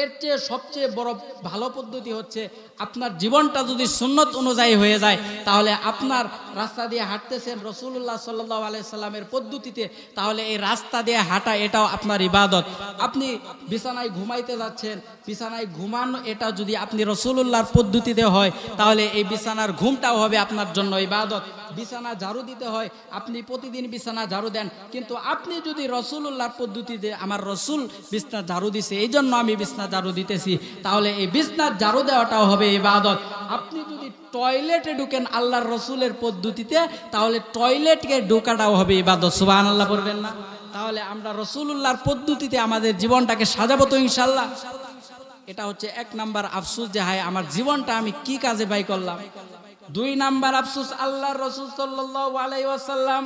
এর চেয়ে সবচেয়ে বড় ভালো পদ্ধতি হচ্ছে আপনার জীবনটা যদি সুন্নত অনুযায়ী হয়ে যায়, তাহলে আপনার রাস্তা দিয়ে হাঁটতেছেন রাসূলুল্লাহ সাল্লাল্লাহু আলাইহি সাল্লামের পদ্ধতিতে, তাহলে এই রাস্তা দিয়ে হাঁটা এটাও আপনার ইবাদত। আপনি বিছানায় ঘুমাইতে যাচ্ছেন, বিছানায় ঘুমানো এটা যদি আপনি রাসূলুল্লাহর পদ্ধতিতে হয়, তাহলে এই বিছানার ঘুমটাও হবে আপনার জন্য ইবাদত। বিছানা ঝাড়ু দিতে হয়, আপনি প্রতিদিন বিছানা ঝাড়ু দেন, কিন্তু আপনি যদি রাসূলুল্লাহর পদ্ধতিতে আমার রাসূল বিছনা ঝাড়ু দিছে এই জন্য আমি বিছনা ঝাড়ু দিতেছি, তাহলে এই বিছনা ঝাড়ু দেওয়াটাও হবে ইবাদত। আপনি যদি টয়লেটে ঢুকেন আল্লাহর রাসূলের পদ্ধতিতে, তাহলে টয়লেটকে ঢোকাটাও হবে ইবাদত। সুবহানাল্লাহ বলবেন না? তাহলে আমরা রাসূলুল্লাহর পদ্ধতিতে আমাদের জীবনটাকে সাজাবো তো ইনশাআল্লাহ। এটা হচ্ছে এক নাম্বার আফসোস যে হায় আমার জীবনটা আমি কি কাজে ব্যয় করলাম। দুই নাম্বার আফসোস, আল্লাহর রাসূল সাল্লাল্লাহু আলাইহি ওয়াসাল্লাম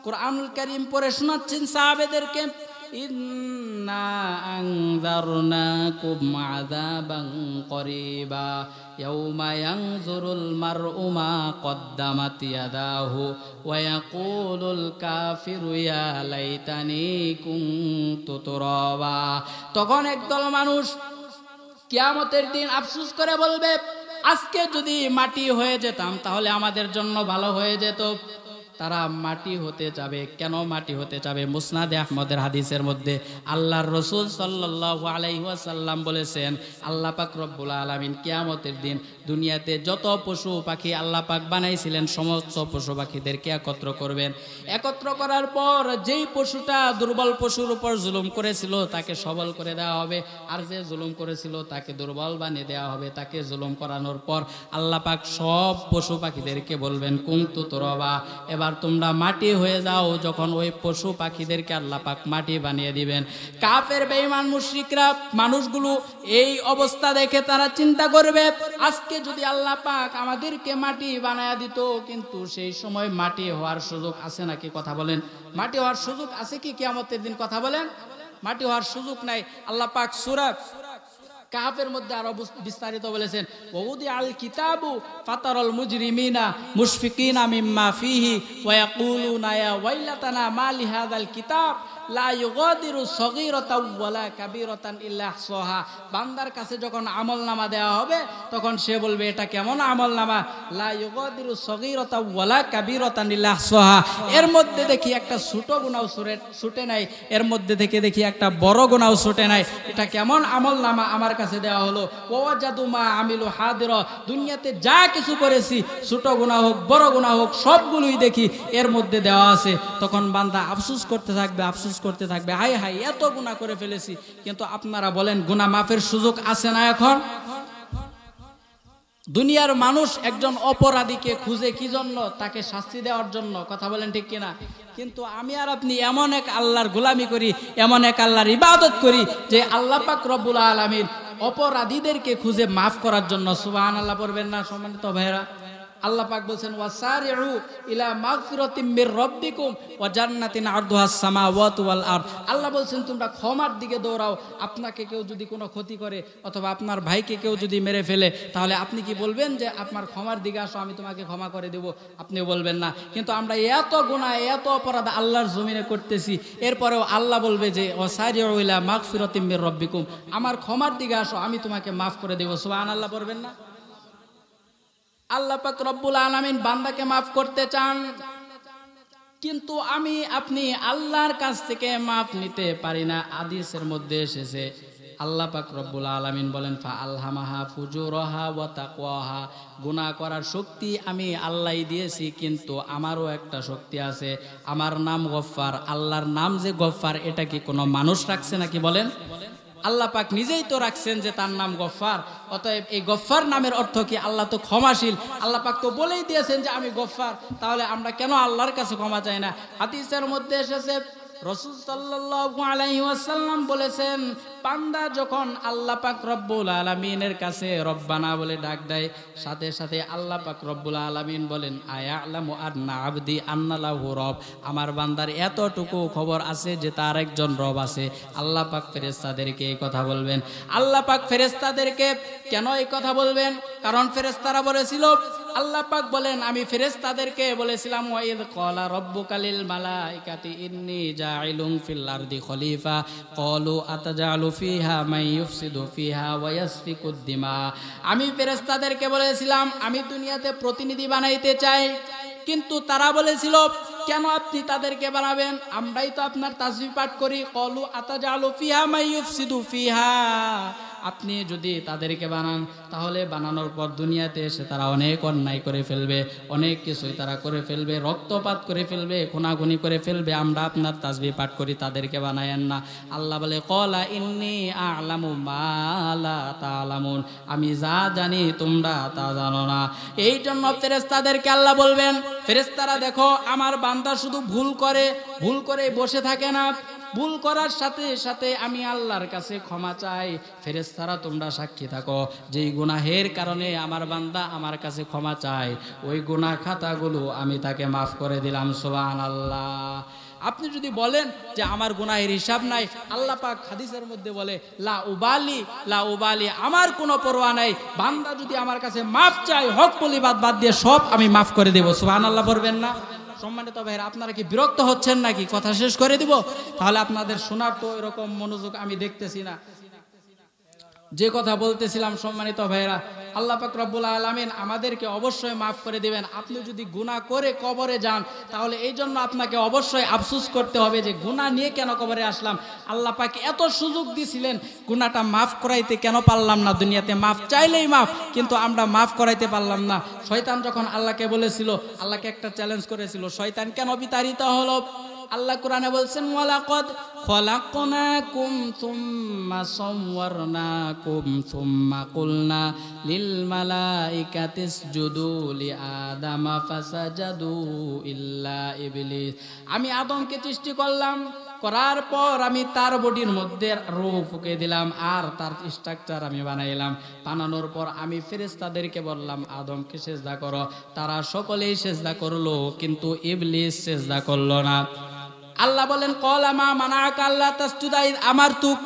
কুরআনুল কারীম পড়ে শোনাচ্ছেন সাহাবেদেরকে, ইন্না আনযারনাকুম আযাবান করিবা ইয়াউমা ইয়ানজুরুল মারউ মা কদ্দামাত ইয়াদাহু ওয়া ইয়াকুলুল কাফিরু ইয়া লাইতানি কুনতু তুরাবা। তখন একদল মানুষ কিয়ামতের দিন আফসোস করে বলবে, আজকে যদি মাটি হয়ে যেতাম তাহলে আমাদের জন্য ভালো হয়ে যেত। তারা মাটি হতে যাবে। কেন মাটি হতে যাবে? মুসনাদে আহমদের হাদিসের মধ্যে আল্লাহর রাসূল সাল্লাল্লাহু আলাইহি ওয়াসাল্লাম বলেছেন, আল্লাহ পাক রব্বুল আলামিন কিয়ামতের দিন দুনিয়াতে যত পশু পাখি আল্লাহ পাক বানাইছিলেন সমস্ত পশু পাখিদেরকে একত্র করবেন। একত্র করার পর যেই পশুটা দুর্বল পশুর উপর জুলুম করেছিল তাকে সবল করে দেওয়া হবে, আর যে জুলুম করেছিল তাকে দুর্বল বানিয়ে দেওয়া হবে। তাকে জুলুম করানোর পর আল্লাহ পাক সব পশু পাখিদেরকে বলবেন কুনতু তুরাবা, এবার তোমরা মাটি হয়ে যাও। যখন ওই পশু পাখিদেরকে আল্লাহ পাক মাটি বানিয়ে দিবেন, কাফের বেঈমান মুশরিকরা মানুষগুলো এই অবস্থা দেখে তারা চিন্তা করবে, আজকে যদি আল্লাহ পাক আমাদেরকে মাটি বানায়া দিত, কিন্তু সেই সময় মাটি হওয়ার সুযোগ আছে নাকি? কথা বলেন, মাটি হওয়ার সুযোগ আছে কি কিয়ামতের দিন? কথা বলেন, মাটি হওয়ার সুযোগ নাই। আল্লাহ পাক সূরা কাহাফের মধ্যে আরো বিস্তারিত বলেছেন, ওয়াউদি আল কিতাবু ফাতারাল মুজরিমিনা মুশফিকিনা মিম্মা ফিহি ওয়া ইয়াকুলুনা ইয়া ওয়াইলাতানা মা লিহাযাল কিতাব লা ইউগাদিরু সগীরাতাও ওয়ালা কাবীরাতান ইল্লা আহসাহা। বান্দার কাছে যখন আমলনামা দেওয়া হবে তখন সে বলবে, এটা কেমন আমলনামা? লা ইউগাদিরু সগীরাতাও ওয়ালা কাবীরাতান ইল্লা আহসাহা। এর মধ্যে দেখি একটা ছোট গুনাহ ছুটে নাই, এর মধ্যে থেকে দেখি একটা বড় গুনাহ ছুটে নাই। এটা কেমন আমলনামা আমার কাছে দেওয়া হলো? ওয়াজাদু মা আমিলু হাদিরা, দুনিয়াতে যা কিছু করেছি ছোট গুনাহ হোক বড় গুনাহ হোক সবগুলোই দেখি এর মধ্যে দেওয়া আছে। তখন বান্দা আফসোস করতে থাকবে, আফসোস করতে থাকবে, হাই হাই এত গুনাহ করে ফেলেছি। কিন্তু আপনারা বলেন গুনাহ মাফের সুযোগ আছে না এখন? দুনিয়ার মানুষ একজন অপরাধীকে খুঁজে কি জন্য? তাকে শাস্তি দেওয়ার জন্য। কথা বলেন ঠিক কিনা? কিন্তু আমি আর আপনি এমন এক আল্লাহর গোলামি করি, এমন এক আল্লাহর ইবাদত করি যে আল্লাহ পাক রব্বুল আলামিন অপরাধীদেরকে খুঁজে মাফ করার জন্য। সুবহানাল্লাহ পড়বেন না সম্মানিত ভাইরা? আল্লাহ পাক বলেন, ওয়াসারিউ ইলা মাগফিরাতিম মির রাব্বিকুম ওয়া জান্নাতিন আরদুহাস সামাওয়াতু ওয়াল আরদ। আল্লাহ বলেন তোমরা ক্ষমার দিকে দৌড়াও। আপনাকে কেউ যদি কোনো ক্ষতি করে অথবা আপনার ভাইকে কেউ যদি মেরে ফেলে, তাহলে আপনি কি বলবেন যে আপনার ক্ষমার দিকে আসো, আমি তোমাকে ক্ষমা করে দেব? আপনি বলবেন না। কিন্তু আমরা এত গুনাহ এত অপরাধ আল্লাহর জমিনে করতেছি, এরপরেও আল্লাহ বলবে যে ওয়াসারিউ ইলা মাগফিরাতিম মির রাব্বিকুম, আমার ক্ষমার দিকে আসো, আমি তোমাকে মাফ করে দেব। সুবহানাল্লাহ পড়বেন না? আল্লাহ পাক রব্বুল আলামিন বান্দাকে মাফ করতে চান, কিন্তু আমি আপনি আল্লাহর কাছ থেকে মাফ নিতে পারি না। হাদিসের মধ্যে এসেছে আল্লাহ পাক রব্বুল আলামিন বলেন, ফা আলহামাহা ফুজুরহা ওয়া তাকওয়াহা, গুনাহ করার শক্তি আমি আল্লাহই দিয়েছি, কিন্তু আমারও একটা শক্তি আছে, আমার নাম গফফার। আল্লাহর নাম যে গফফার, এটা কি কোনো মানুষ রাখছে নাকি? বলেন, আল্লাহ পাক নিজেই তো রাখছেন যে তার নাম গফফার। অতএব এই গফফার নামের অর্থ কি? আল্লাহ তো ক্ষমাশীল। আল্লাহ পাক তো বলেই দিয়েছেন যে আমি গফফার, তাহলে আমরা কেন আল্লাহর কাছে ক্ষমা চাই না? হাদিসের মধ্যে এসেছে রাসূল সাল্লাল্লাহু আলাইহি ওয়াসাল্লাম বলেছেন, বান্দা যখন আল্লাহ পাক রব্বুল আলামিনের কাছে রব্বানা বলে ডাক দেয়, সাথে সাথে আল্লাহ পাক রব্বুল আলামিন বলেন, আয়ালামু আন্না আবদি আন্না লাহু রব, আমার বান্দার এতটুকু খবর আছে যে তার একজন রব আছে। আল্লাহ পাক ফেরেশতাদেরকে এই কথা বলবেন। আল্লাহ পাক ফেরেশতাদেরকে কেন এই কথা বলবেন? কারণ ফেরেশতারা বলেছিল, আল্লাহ পাক বলেন, আমি ফেরেশতাদেরকে বলেছিলাম, ওয়াইদ ক্বালা রাব্বুকা লিল মালাইকাতি ইন্নী জাইলুন ফিল আরদি খলিফা ক্বালু আতাজালু ফিহা মান ইউফসিদু ফিহা ওয়া ইয়াসফিকুদ দিমা। আমি ফেরেশতাদেরকে বলেছিলাম আমি দুনিয়াতে প্রতিনিধি বানাইতে চাই, কিন্তু তারা বলেছিল, কেন আপনি তাদেরকে বানাবেন? আমরাই তো আপনার তাসবিহ পাঠ করি। ক্বালু আতাজালু ফিহা মান ইউফসিদু ফিহা, আপনি যদি তাদেরকে বানান তাহলে বানানোর পর দুনিয়াতে এসে তারা অনেক অন্যায় করে ফেলবে, অনেক কিছুই তারা করে ফেলবে, রক্তপাত করে ফেলবে, খুনাখুনি করে ফেলবে। আমরা আপনার তাসবিহ পাঠ করি, তাদেরকে বানায়েন না। আল্লাহ বলে, ক্বালা ইন্নী আ'লামু মা লা তা'লামুন, আমি যা জানি তোমরা তা জানো না। এই জন্য ফেরেশতাদেরকে আল্লাহ বলবেন, ফেরেশতারা দেখো আমার বান্দা শুধু ভুল করে বসে থাকে না, ভুল করার সাথে সাথে আমি আল্লাহর কাছে ক্ষমা চাই। ফেরেশতারা তোমরা সাক্ষী থাকো, যেই গুনাহের কারণে আমার বান্দা আমার কাছে ক্ষমা চায়, ওই গুনাহ খাতাগুলো আমি তাকে মাফ করে দিলাম। সুবহানাল্লাহ। আপনি যদি বলেন যে আমার গুনাহের হিসাব নাই, আল্লাহ পাক হাদিসের মধ্যে বলে, লা উবালি, আমার কোনো পরোয়া নাই, বান্দা যদি আমার কাছে মাফ চায়, হক বলিবাদ বাদ দিয়ে সব আমি মাফ করে দেব। সুবহানাল্লাহ বলবেন না? সম্মানিত ভাইরা, আপনারা কি বিরক্ত হচ্ছেন নাকি? কথা শেষ করে দিব? তাহলে আপনাদের শোনার তো এরকম মনোযোগ আমি দেখতেছি না। যে কথা বলতেছিলাম, সম্মানিত ভাইরা, আল্লাহ পাক রব্বুল আলামিন আমাদেরকে অবশ্যই মাফ করে দিবেন। আপনি যদি গুনাহ করে কবরে যান, তাহলে এই জন্য আপনাকে অবশ্যই আফসোস করতে হবে যে গুনাহ নিয়ে কেন কবরে আসলাম। আল্লাহ পাক এত সুযোগ দিয়েছিলেন, গুনাহটা মাফ করাইতে কেন পারলাম না? দুনিয়াতে মাফ চাইলেই মাফ, কিন্তু আমরা মাফ করাইতে পারলাম না। শয়তান যখন আল্লাহকে বলেছিল, আল্লাহকে একটা চ্যালেঞ্জ করেছিল, শয়তান কেন বিতাড়িত হলো? আল্লাহ কোরআনে বলছেন, ওয়ালাকাদ খলাকনাকুম সুম্মা সাওয়ারনাকুম সুম্মা কুলনা লিল মালাইকাতি ইসজুদু লি আদামা ফাসাজাদু ইল্লা ইবলিস। আমি আদমকে সৃষ্টি করলাম, করার পর আমি তার বডির মধ্যে রূহ ফুঁকে দিলাম, আর তার স্ট্রাকচার আমি বানাইলাম। বানানোর পর আমি ফেরেশতাদেরকে বললাম আদমকে সিজদা করো, তারা সকলেই সিজদা করলো, কিন্তু ইবলিস সিজদা করলো না। আল্লাহ বলেন, ক্বালা মা মানাআকা আল্লা তাসজুদা ইয আমারতুক,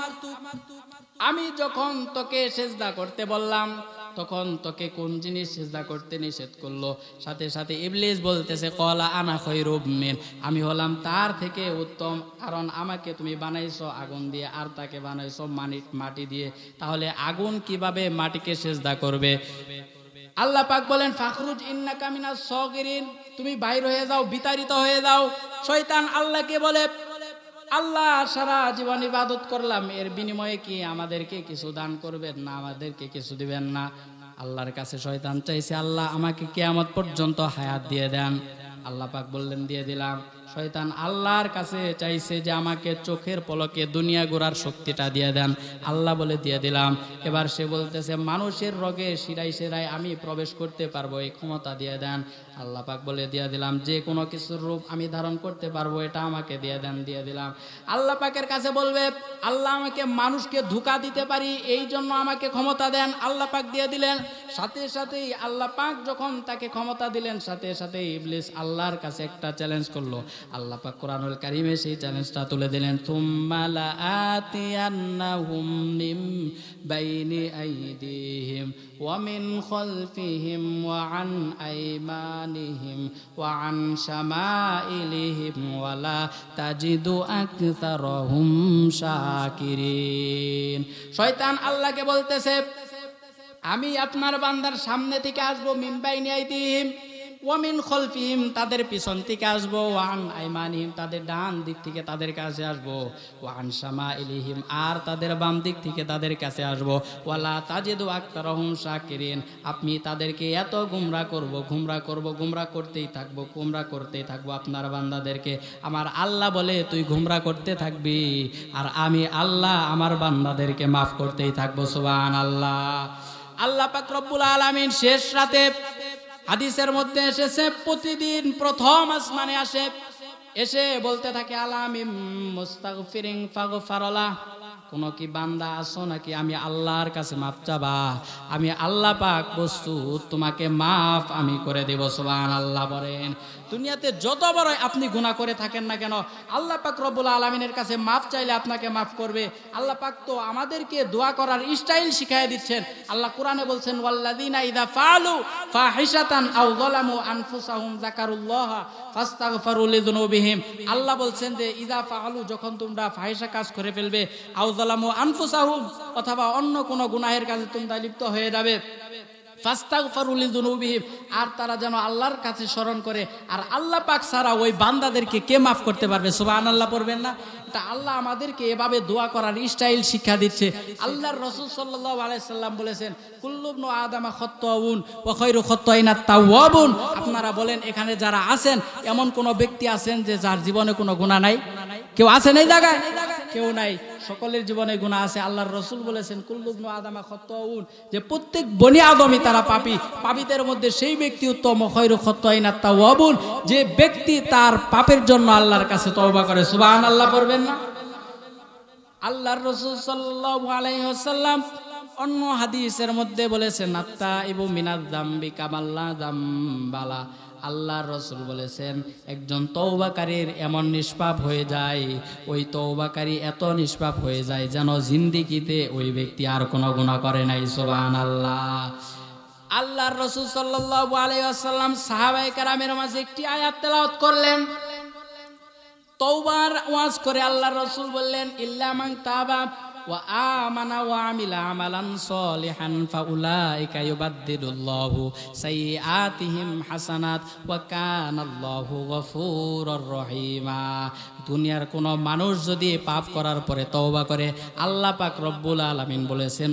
আমি যখন তোকে সিজদা করতে বললাম তখন তোকে কোন জিনিস সিজদা করতে নিষেধ করলো? সাথে সাথে ইবলিস বলতেছে, ক্বালা আনা খায়রুম মিন, আমি হলাম তার থেকে উত্তম, কারণ আমাকে তুমি বানাইছো আগুন দিয়ে আর তাকে বানাইছো মাটি দিয়ে, তাহলে আগুন কিভাবে মাটিকে সিজদা করবে? আল্লাহ পাক বলেন, ফাখরুজ ইন্নাকা মিনাস সাগিরিন, তুমি বাইর হয়ে যাও, বিতাড়িত হয়ে যাও। শয়তান আল্লাহকে বলে, আল্লাহ সারা জীবন ইবাদত করলাম, এর বিনিময়ে কি আমাদেরকে কিছু দান করবেন না? আমাদেরকে কিছু দিবেন না? আল্লাহর কাছে শয়তান চাইছে, আল্লাহ আমাকে কিয়ামত পর্যন্ত হায়াত দিয়ে দেন। আল্লাহ পাক বললেন, দিয়ে দিলাম। শয়তান আল্লাহর কাছে চাইছে যে আমাকে চোখের পলকে দুনিয়া ঘোরার শক্তিটা দিয়ে দেন। আল্লাহ বলে, দিয়ে দিলাম। এবার সে বলতেছে, মানুষের রোগে শিরায় শিরায় আমি প্রবেশ করতে পারবো, এই ক্ষমতা দিয়ে দেন। আল্লাহ পাক বলে, দিয়ে দিলাম। যে কোনো কিছুর রূপ আমি ধারণ করতে পারবো, এটা আমাকে দিয়ে দেন, দিয়ে দিলাম। আল্লাহ পাকের কাছে বলবে, আল্লাহ আমাকে মানুষকে ধোঁকা দিতে পারি, এই জন্য আমাকে ক্ষমতা দেন। আল্লাহ পাক দিয়ে দিলেন। সাথে সাথেই আল্লাহ পাক যখন তাকে ক্ষমতা দিলেন, সাথে সাথেই ইবলিস আল্লাহর কাছে একটা চ্যালেঞ্জ করলো। আল্লাহ পাক কোরআনুল কারীমে সেই চ্যালেঞ্জটা তুলে দিলেন, সুম্মা লাআতিয়ান্নাহুম মিন বাইনি আইদিহিম ওয়া মিন খালফিহিম ওয়া আন আইমানিহিম ওয়া আন শামাইলিহিম ওয়া লা তাজিদু আকতারহুম শাকিরিন। শয়তান আল্লাহকে বলতেছে, আমি আপনার বান্দার সামনে থেকে আসবো, মিন বাইনি আইদিহিম ওয়া মিন খালফিহিম, তাদের পিছন থেকে আসবো, ওয়া আন আইমানিহিম, তাদের ডান দিক থেকে তাদের কাছে আসবো, ওয়া আন শামাইলিহিম, আর তাদের বাম দিক থেকে তাদের কাছে আসবো, ওয়া লা তাজিদু আকতারহুম শাকিরিন, আপনি তাদেরকে এত গুমরাহ করব, গুমরাহ করতেই থাকবো আপনার বান্দাদেরকে। আমার আল্লাহ বলে, তুই গুমরাহ করতে থাকবি, আর আমি আল্লাহ আমার বান্দাদেরকে মাফ করতেই থাকবো। সুবহানাল্লাহ। আল্লাহ পাক রব্বুল আলামিন শেষ রাতে, হাদিসের মধ্যে এসেছে, প্রতিদিন প্রথম আসমানে আসে, এসে বলতে থাকে আলামিম মুস্তাগফিরিন ফাগফারলাহ, কোন কি বান্দা আছো নাকি আমি আল্লাহর কাছে মাফ চাবা, আমি আল্লাহ পাক প্রস্তুত তোমাকে মাফ আমি করে দেব। সুবহানাল্লাহ বলেন। দুনিয়াতে যত বড় আপনি গুনাহ করে থাকেন না কেন, আল্লাহ পাক রব্বুল আলামিনের কাছে মাফ চাইলে আপনাকে মাফ করবে। আল্লাহ পাক তো আমাদেরকে দোয়া করার স্টাইল শিখিয়ে দিচ্ছেন। আল্লাহ কোরআনে বলছেন ওয়াল্লাযিনা ইযা ফাআলু ফাহিশাতান আও যালামু আনফুসাহুম যাকারুল্লাহ ফাস্তাগফারু লিযুনুবিহিম। আল্লাহ বলছেন যে ইযা ফাআলু, যখন তোমরা ফাহিশা কাজ করে ফেলবে, আও যালামু আনফুসাহুম, অথবা অন্য কোনো গুনাহের কাজে তোমরা লিপ্ত হয়ে যাবে, ফাস্তাগফারু লিযুনুবিহিম, আর তারা যেন আল্লাহর কাছে স্মরণ করে। আর আল্লাহ পাক ছাড়া ওই বান্দাদেরকে কে মাফ করতে পারবে? সুবহানাল্লাহ পড়বেন না? এটা আল্লাহ আমাদেরকে এভাবে দোয়া করার স্টাইল শিক্ষা দিচ্ছে। আল্লাহর রাসূল সাল্লাল্লাহু আলাইহি সাল্লাম বলেছেন কুল্লু ইবনু আদামা খাত্তাউন ওয়া খায়রু খাত্তাইনাত তাওয়াবুন। আপনারা বলেন এখানে যারা আছেন এমন কোন ব্যক্তি আছেন যে যার জীবনে কোনো গুনাহ নাই? কেউ আছেন এই জায়গায়? কেউ নাই। সকলের জীবনে গুনাহ আছে। আল্লাহর রাসূল বলেছেন কুল্লু ইবনু আদামা খাত্তাউন, যে প্রত্যেক বনি আদমই তারা পাপী। পাপীদের মধ্যে সেই ব্যক্তি উত্তম, খায়রু খাত্তাইনাত তাওয়াবুন, যে ব্যক্তি তার পাপের জন্য আল্লাহর কাছে তওবা করে। সুবহানাল্লাহ পড়বেন না? আল্লাহর রাসূল সাল্লাল্লাহু আলাইহি ওয়াসাল্লাম অন্য হাদিসের মধ্যে বলেছেন আত্তাইবু মিনাজ যামবি কামাল্লা যামবালা। আল্লাহর রাসূল বলেছেন একজন তওবাকারীর এমন নিষ্পাপ হয়ে যায়, ওই তওবাকারী এত নিষ্পাপ হয়ে যায় যেন জিন্দেগিতে ওই ব্যক্তি আর কোনো গুনাহ করে নাই। সুবহানাল্লাহ। আল্লাহর রাসূল সাল্লাল্লাহু আলাইহি ওয়াসাল্লাম সাহাবায়ে কেরামের মাঝে একটি আয়াত তেলাওয়াত করলেন, তওবার ওয়াজ করে আল্লাহর রাসূল বললেন ইল্লা মান তাবা ওয়া আমানা ওয়া আমিলা আমালান সলিহান ফাউলাইকা ইউবাদদিলুল্লাহু সাইয়্যাতিহিম হাসানাত ওয়া কানাল্লাহু গফুরুর রহিমা। দুনিয়ার কোন মানুষ যদি পাপ করার পরে তওবা করে, আল্লাহ পাক রব্বুল আলামিন বলেছেন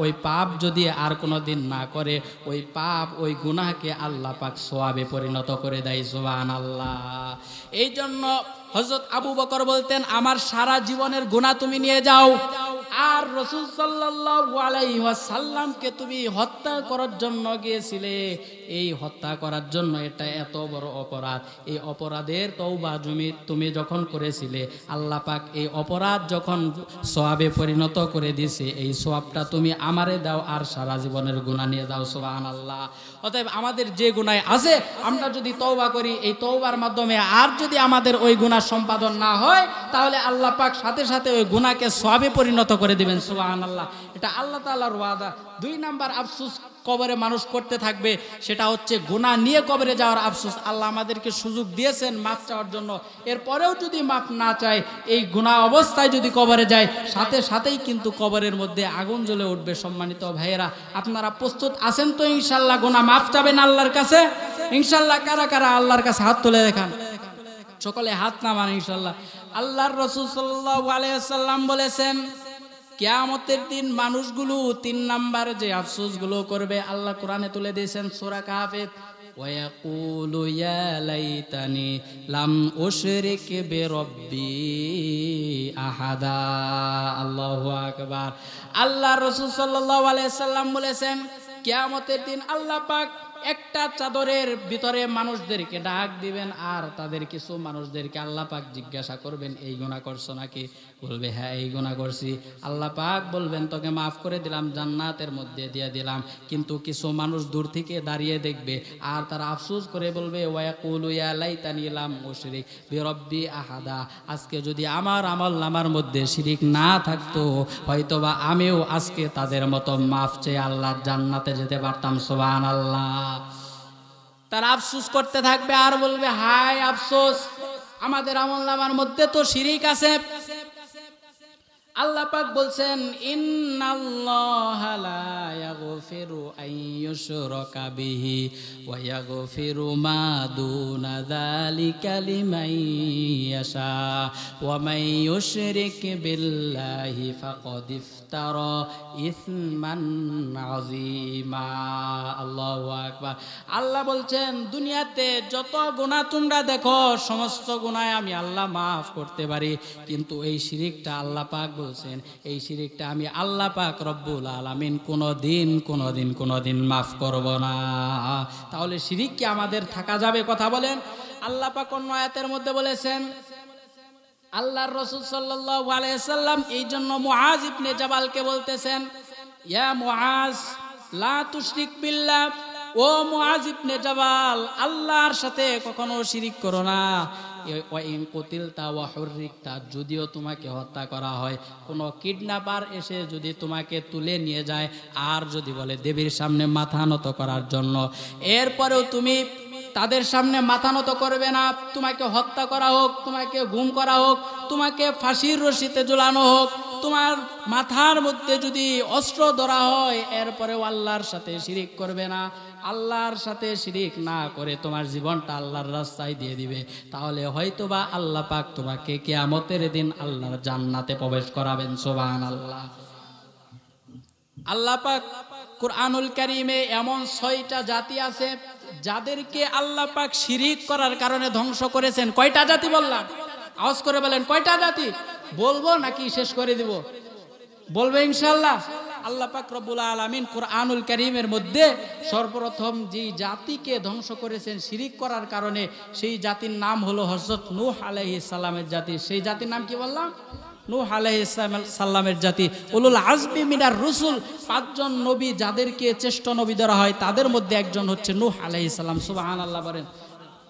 ওই পাপ যদি আর কোনো দিন না করে, ওই পাপ ওই গুনাহকে আল্লাহ পাক সওয়াবে পরিণত করে দেয়। সুবহানাল্লাহ। এই জন্য হযরত আবু বকর বলতেন আমার সারা জীবনের গুনাহ তুমি নিয়ে যাও, আর রাসূল সাল্লাল্লাহু আলাইহি ওয়াসাল্লামকে তুমি হত্যা করার জন্য গিয়েছিলে, এই হত্যা করার জন্য এটা এত বড় অপরাধ, এই অপরাধের তওবা তুমি যখন করেছিলে, আল্লাহ পাক এই অপরাধ যখন সওয়াবে পরিণত করে দিয়েছে, এই সওয়াবটা তুমি আমারে দাও আর সারা জীবনের গুনাহ নিয়ে যাও। সুবহানাল্লাহ। অতএব আমাদের যে গুনাহ আছে আমরা যদি তওবা করি, এই তওবার মাধ্যমে আর যদি আমাদের ওই গুনাহ সম্পাদন না হয়, তাহলে আল্লাহ পাক সাথে সাথে ওই গুনাহকে সওয়াবে পরিণত করে দিবেন। সুবহানাল্লাহ। এটা আল্লাহ তাআলার ওয়াদা। 2 নাম্বার আফসোস কবরে মানুষ করতে থাকবে, সেটা হচ্ছে গুনাহ নিয়ে কবরে যাওয়ার আফসোস। আল্লাহ আমাদেরকে সুযোগ দিয়েছেন মাফ চাওয়ার জন্য, এরপরেও যদি মাফ না চায়, এই গুনাহ অবস্থায় যদি কবরে যায়, সাথে সাথেই কিন্তু কবরের মধ্যে আগুন জ্বলে উঠবে। সম্মানিত ভাইয়েরা, আপনারা প্রস্তুত আছেন তো ইনশাআল্লাহ গুনাহ মাফ চাবেন আল্লাহর কাছে? ইনশাআল্লাহ কারা কারা আল্লাহর কাছে হাত তুলে দেখান, সকলে হাত নামান ইনশাআল্লাহ। আল্লাহর রাসূল সাল্লাল্লাহু আলাইহি ওয়াসাল্লাম বলেছেন কিয়ামতের দিন মানুষগুলো 3 নাম্বার যে আফসোসগুলো করবে, আল্লাহ কোরআনে তুলে দিয়েছেন সূরা কাহফে, ওয়ায়াকুলু ইয়া লাইতানি লাম উশরিক বিরাব্বি আহাদা। আল্লাহু আকবার। আল্লাহর রাসূল সাল্লাল্লাহু আলাইহি ওয়াসাল্লাম বলেছেন কিয়ামতের দিন আল্লাহ পাক একটা চাদরের ভিতরে মানুষদেরকে ডাক দিবেন, আর তাদের কিছু মানুষদেরকে আল্লাহ পাক জিজ্ঞাসা করবেন এই গুনাহ করছো নাকি? বলবে হ্যাঁ এই গুনাহ করছি। আল্লাহ পাক বলবেন তোকে মাফ করে দিলাম, জান্নাতের মধ্যে দিয়ে দিলাম। কিন্তু কিছু মানুষ দূর থেকে দাঁড়িয়ে দেখবে, আর তারা আফসোস করে বলবে ওয়ায়াকুলু ইয়া লাইতানি লাম উশরিক বিরাব্বি আহাদা, আজকে যদি আমার আমলনামার মধ্যে শিরিক না থাকতো, হয়তোবা আমিও আজকে তাদের মতো মাফ চেয়ে আল্লাহর জান্নাতে যেতে পারতাম। সুবহানাল্লাহ। তারা আফসোস করতে থাকবে আর বলবে হায় আফসোস, আমাদের আমলনামার মধ্যে তো শিরিক আছে। আল্লাহ পাক বলছেন ইন্নাল্লাহা লা ইয়াগফিরু আন ইউশরাকা বিহি ওয়া ইয়াগফিরু মা দুনা যালিকা লিমান ইয়াশা ওয়া মান ইউশরিক বিল্লাহি ফাকাদ ইফতারা ইসমান আযীমা। আল্লাহু আকবার। আল্লাহ বলছেন দুনিয়াতে যত গুনাহ তোমরা দেখো সমস্ত গুনাহ আমি আল্লাহ মাফ করতে পারি, কিন্তু এই শিরিকটা আল্লাহ পাক করছেন, এই শিরিকটা আমি আল্লাহ পাক রব্বুল আলামিন কোনোদিন মাফ করব না। তাহলে শিরিক কি আমাদের থাকা যাবে? কথা বলেন। আল্লাহ পাক অন্য আয়াতের মধ্যে বলেছেন, আল্লাহর রাসূল সাল্লাল্লাহু আলাইহি সাল্লাম এই জন্য মুআজ ইবনে জাবালকে বলতেছেন, ইয়া মুআজ লা তুশরিক বিল্লাহ, ও মুআজ ইবনে জাবাল, আল্লাহর সাথে কখনো শিরিক করো না। ওয়া ইন কুতিলতা ওয়া হুররিকতা, যদিও তোমাকে হত্যা করা হয়, কোনো কিডন্যাপার এসে যদি তোমাকে তুলে নিয়ে যায়, আর যদি বলে দেবীর সামনে মাথা নত করার জন্য, এরপরেও তুমি তাদের সামনে মাথা নত করবে না, তোমাকে হত্যা করা হোক, তোমাকে গুম করা হোক, তোমাকে ফাঁসির রশিতে ঝুলানো হোক, তোমার মাথার মধ্যে যদি অস্ত্র ধরা হয়, এরপরেও আল্লাহর সাথে শিরিক করবে না। আল্লাহর সাথে শিরিক না করে তোমার জীবনটা আল্লাহর রাস্তায় দিয়ে দিবে, তাহলে হয়তোবা আল্লাহ পাক তোমাকে কিয়ামতের দিন আল্লাহর জান্নাতে প্রবেশ করাবেন। সুবহানাল্লাহ। আল্লাহ পাক কুরআনুল কারীমে এমন 6টা জাতি আছে যাদেরকে আল্লাহ পাক শিরিক করার কারণে ধ্বংস করেছেন। কয়টা জাতি বললাম? আওয়াজ করে বলেন, কয়টা জাতি? বলবো নাকি শেষ করে দিব? বলবে ইনশাআল্লাহ। আল্লাহ পাক রব্বুল আলামিন কুরআনুল কারীমের মধ্যে সর্বপ্রথম যে জাতিকে ধ্বংস করেছেন শিরিক করার কারণে, সেই জাতির নাম হলো হযরত নূহ আলাইহিস সালামের জাতি। সেই জাতির নাম কি বললাম? নূহ আলাইহিস সালামের জাতি। উলুল আজমি মিনার রুসুল, 5 জন নবী যাদেরকে শ্রেষ্ঠ নবী ধরা হয়, তাদের মধ্যে একজন হচ্ছে নূহ আলাইহিস সালাম। সুবহানাল্লাহ বলেন।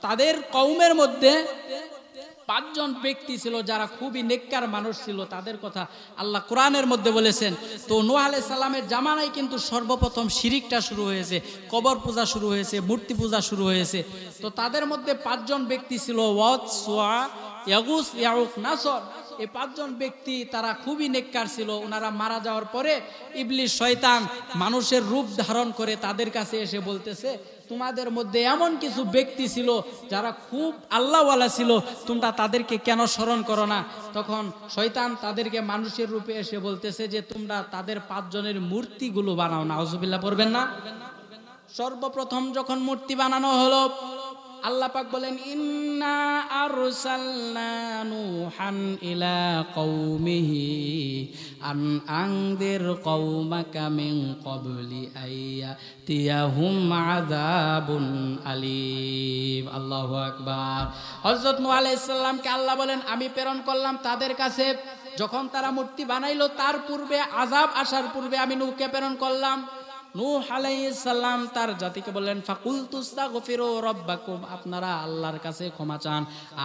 তাদের কওমের মধ্যে 5 জন ব্যক্তি ছিল যারা খুবই নেককার মানুষ ছিল, তাদের কথা আল্লাহ কোরআনের মধ্যে বলেছেন। তো নূহ আলাইহিস সালামের জামানায় কিন্তু সর্বপ্রথম শিরিকটা শুরু হয়েছে, কবর পূজা শুরু হয়েছে, মূর্তি পূজা শুরু হয়েছে। তো তাদের মধ্যে 5 জন ব্যক্তি ছিল, ওয়াদ, সুয়া, ইয়াগুস, ইয়াউক, নাসর। এই 5 জন ব্যক্তি তারা খুবই নেককার ছিল। ওনারা মারা যাওয়ার পরে ইবলিস শয়তান মানুষের রূপ ধারণ করে তাদের কাছে এসে বলতেছে, তোমাদের মধ্যে এমন কিছু ব্যক্তি ছিল যারা খুব আল্লাহওয়ালা ছিল, তোমরা তাদেরকে কেন স্মরণ করো না? তখন শয়তান তাদেরকে মানুষের রূপে এসে বলতেছে যে তোমরা তাদের 5 জনের মূর্তিগুলো বানাও না। আউযুবিল্লাহ পড়বেন না? সর্বপ্রথম যখন মূর্তি বানানো হলো, আল্লাহ পাক বলেন, ইন্না আরসালনা নূহান ইলা কওমিহি আন আনদির কওমাকা মিন ক্বাবলি আইয়াতিয়াহুম আযাবুন আলীম। আল্লাহু আকবার। হযরত নূহ আলাইহিস সালামকে আল্লাহ বলেন, আমি প্রেরণ করলাম তাদের কাছে, যখন তারা মূর্তি বানাইলো তার পূর্বে, আযাব আসার পূর্বে আমি নূহকে প্রেরণ করলাম। নূহ আলাইহিস সালাম তার জাতিকে বললেন, ফাকুলতুস্তাগফিরু রাব্বাকুম, আপনারা আল্লাহর কাছে ক্ষমা চান,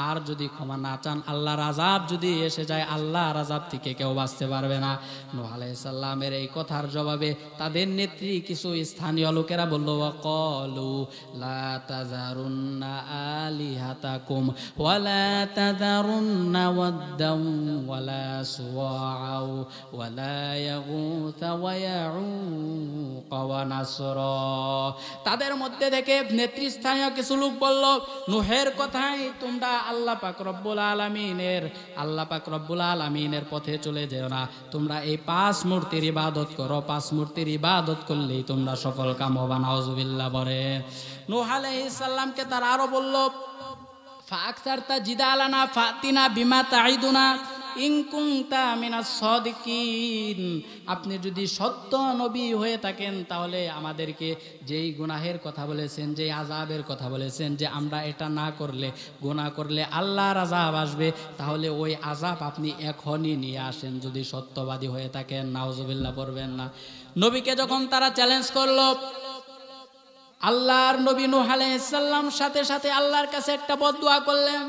আর যদি ক্ষমা না চান, আল্লাহর আযাব যদি এসে যায়, আল্লাহর আযাব থেকে কেউ বাঁচতে পারবে না। নূহ আলাইহিস সালামের এই কথার জবাবে তাদের নেত্রী কিছু স্থানীয় লোকেরা বলল, ওয়াকালু লা তাযারুন্না আলিহাতাকুম ওয়ালা তাযারুন্না ওয়াদ্দাম ওয়ালা সুওয়াউ ওয়ালা ইয়াগুথা ওয়া ইয়াউক ওয়া নাসর। তাদের মধ্যে থেকে নেতৃস্থানীয় কিছু লোক বলল, নূহের কথাই তোমরা আল্লাহ পাক রব্বুল আলামিনের পথে চলে যেও না, তোমরা এই 5 মূর্তির ইবাদত করো, 5 মূর্তির ইবাদত করলেই তোমরা সফল কাম হবে। নাউযুবিল্লাহ বলে। নূহ আলাইহিস সালামকে তারা আরো বলল, ফাআকসারতা জিদালানা ফাতিনা বিমা তাইদুনা ইন কুনতা মিনাস সাদিকিন, আপনি যদি সত্য নবী হয়ে থাকেন তাহলে আমাদেরকে যেই গুনাহের কথা বলেছেন, যেই আযাবের কথা বলেছেন, যে আমরা এটা না করলে, গুনাহ করলে আল্লাহর আযাব আসবে, তাহলে ওই আযাব আপনি এখনই নিয়ে আসেন যদি সত্যবাদী হয়ে থাকেন। নাউযুবিল্লাহ পড়বেন না। নবীকে যখন তারা চ্যালেঞ্জ করলো, আল্লাহর নবী নূহ আলাইহিস সালাম সাথে সাথে আল্লাহর কাছে একটা বদদুয়া করলেন।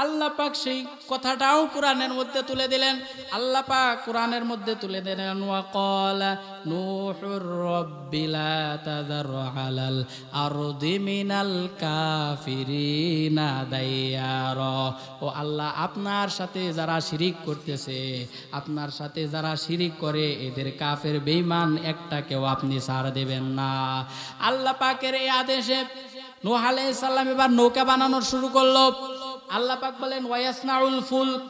আল্লাহ পাক সেই কথাটাও কোরআনের মধ্যে তুলে দিলেন। আল্লাহ পাক কোরআনের মধ্যে তুলে দিলেন, ওয়া ক্বালা নূহুর রাব্বি লা তাযার আলাল আরদি মিনাল কাফিরিনা দাইয়ারা। ও আল্লাহ, আপনার সাথে যারা শিরিক করতেছে, আপনার সাথে যারা শিরিক করে, এদের কাফের বেঈমান একটাকেও আপনি ছাড় দেবেন না। আল্লাহ পাকের এই আদেশে নূহ আলাইহিস সালাম এবার নৌকা বানানো শুরু করলো। আল্লাহ পাক বলেন, ওয়ায়াসনাউল ফুলক,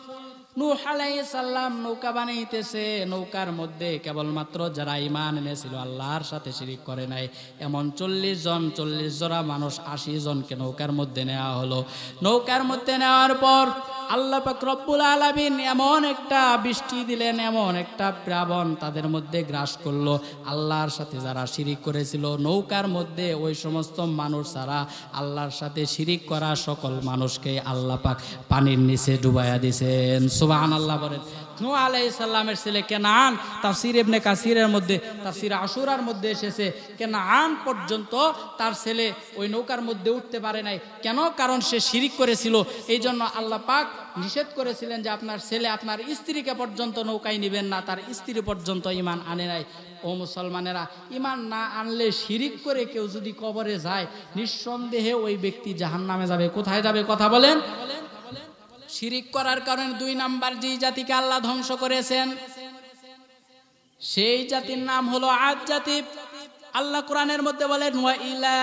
নূহ আলাইহিস সালাম নৌকা বানাইতেছে। নৌকার মধ্যে কেবলমাত্র যারা ঈমান এনেছিল, আল্লাহর সাথে শিরিক করে নাই, এমন 40 জোড়া মানুষ, 80 জনকে নৌকার মধ্যে নেওয়া হলো। নৌকার মধ্যে নেওয়ার পর আল্লাহ পাক রব্বুল আলামিন এমন একটা বৃষ্টি দিলেন, এমন একটা প্লাবন তাদের মধ্যে গ্রাস করলো। আল্লাহর সাথে যারা শিরিক করেছিল নৌকার মধ্যে, ওই সমস্ত মানুষ যারা আল্লাহর সাথে শিরিক করা সকল মানুষকে আল্লাহ পাক পানির নিচে ডুবাইয়া দিয়েছেন। সুবহানাল্লাহ বলেন। নূহ আলাইহিস সালামের ছেলে কেনান, তাফসীর ইবনে কাসিরের মধ্যে, তাফসীর আশুরার মধ্যে এসেছে, কেনান পর্যন্ত তার ছেলে ওই নৌকার মধ্যে উঠতে পারে নাই। কেন? কারণ সে শিরিক করেছিল। এই জন্য আল্লাহ পাক নিষেধ করেছিলেন যে আপনার ছেলে আপনার স্ত্রীকে পর্যন্ত নৌকায় নিবেন না, তার স্ত্রী পর্যন্ত ঈমান আনে নাই। ও মুসলমানেরা, ঈমান না আনলে শিরিক করে কেউ যদি কবরে যায়, নিঃসন্দেহে ওই ব্যক্তি জাহান্নামে যাবে। কোথায় যাবে? কথা বলেন। শিরিক করার কারণে 2 নাম্বার যে জাতিকে আল্লাহ ধ্বংস করেছেন সেই জাতির নাম হলো আদ জাতি। আল্লাহ কোরআনের মধ্যে বলেন, ওয়া ইলা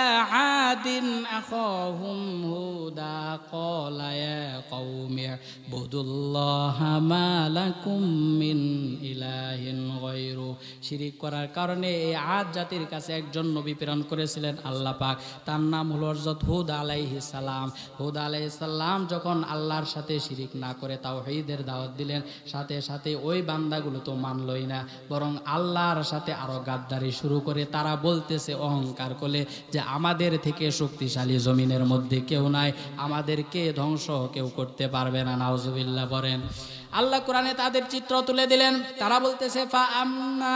আদিন আখাহুম হুদা ক্বালা ইয়া কওমি ইবুদুল্লাহা মা লাকুম মিন ইলাহিন গায়রু। শিরিক করার কারণে এই আদ জাতির কাছে একজন নবী প্রেরণ করেছিলেন আল্লাহ পাক, তার নাম হলো হযরত হুদ আলাইহিস সালাম। হুদ আলাইহিস সালাম যখন আল্লাহর সাথে শিরিক না করে তাওহীদের দাওয়াত দিলেন, সাথে সাথে ওই বান্দাগুলো তো মানলই না, বরং আল্লাহর সাথে আরো গাদ্দারি শুরু করে তারা বলতেছে অহংকার করে যে আমাদের থেকে শক্তিশালী জমিনের মধ্যে কেউ নাই, আমাদেরকে ধ্বংস কেউ করতে পারবে না। নাউজুবিল্লাহ বলেন। আল্লাহ কোরআনে তাদের চিত্র তুলে দিলেন। তারা বলতেছে ফা আমনা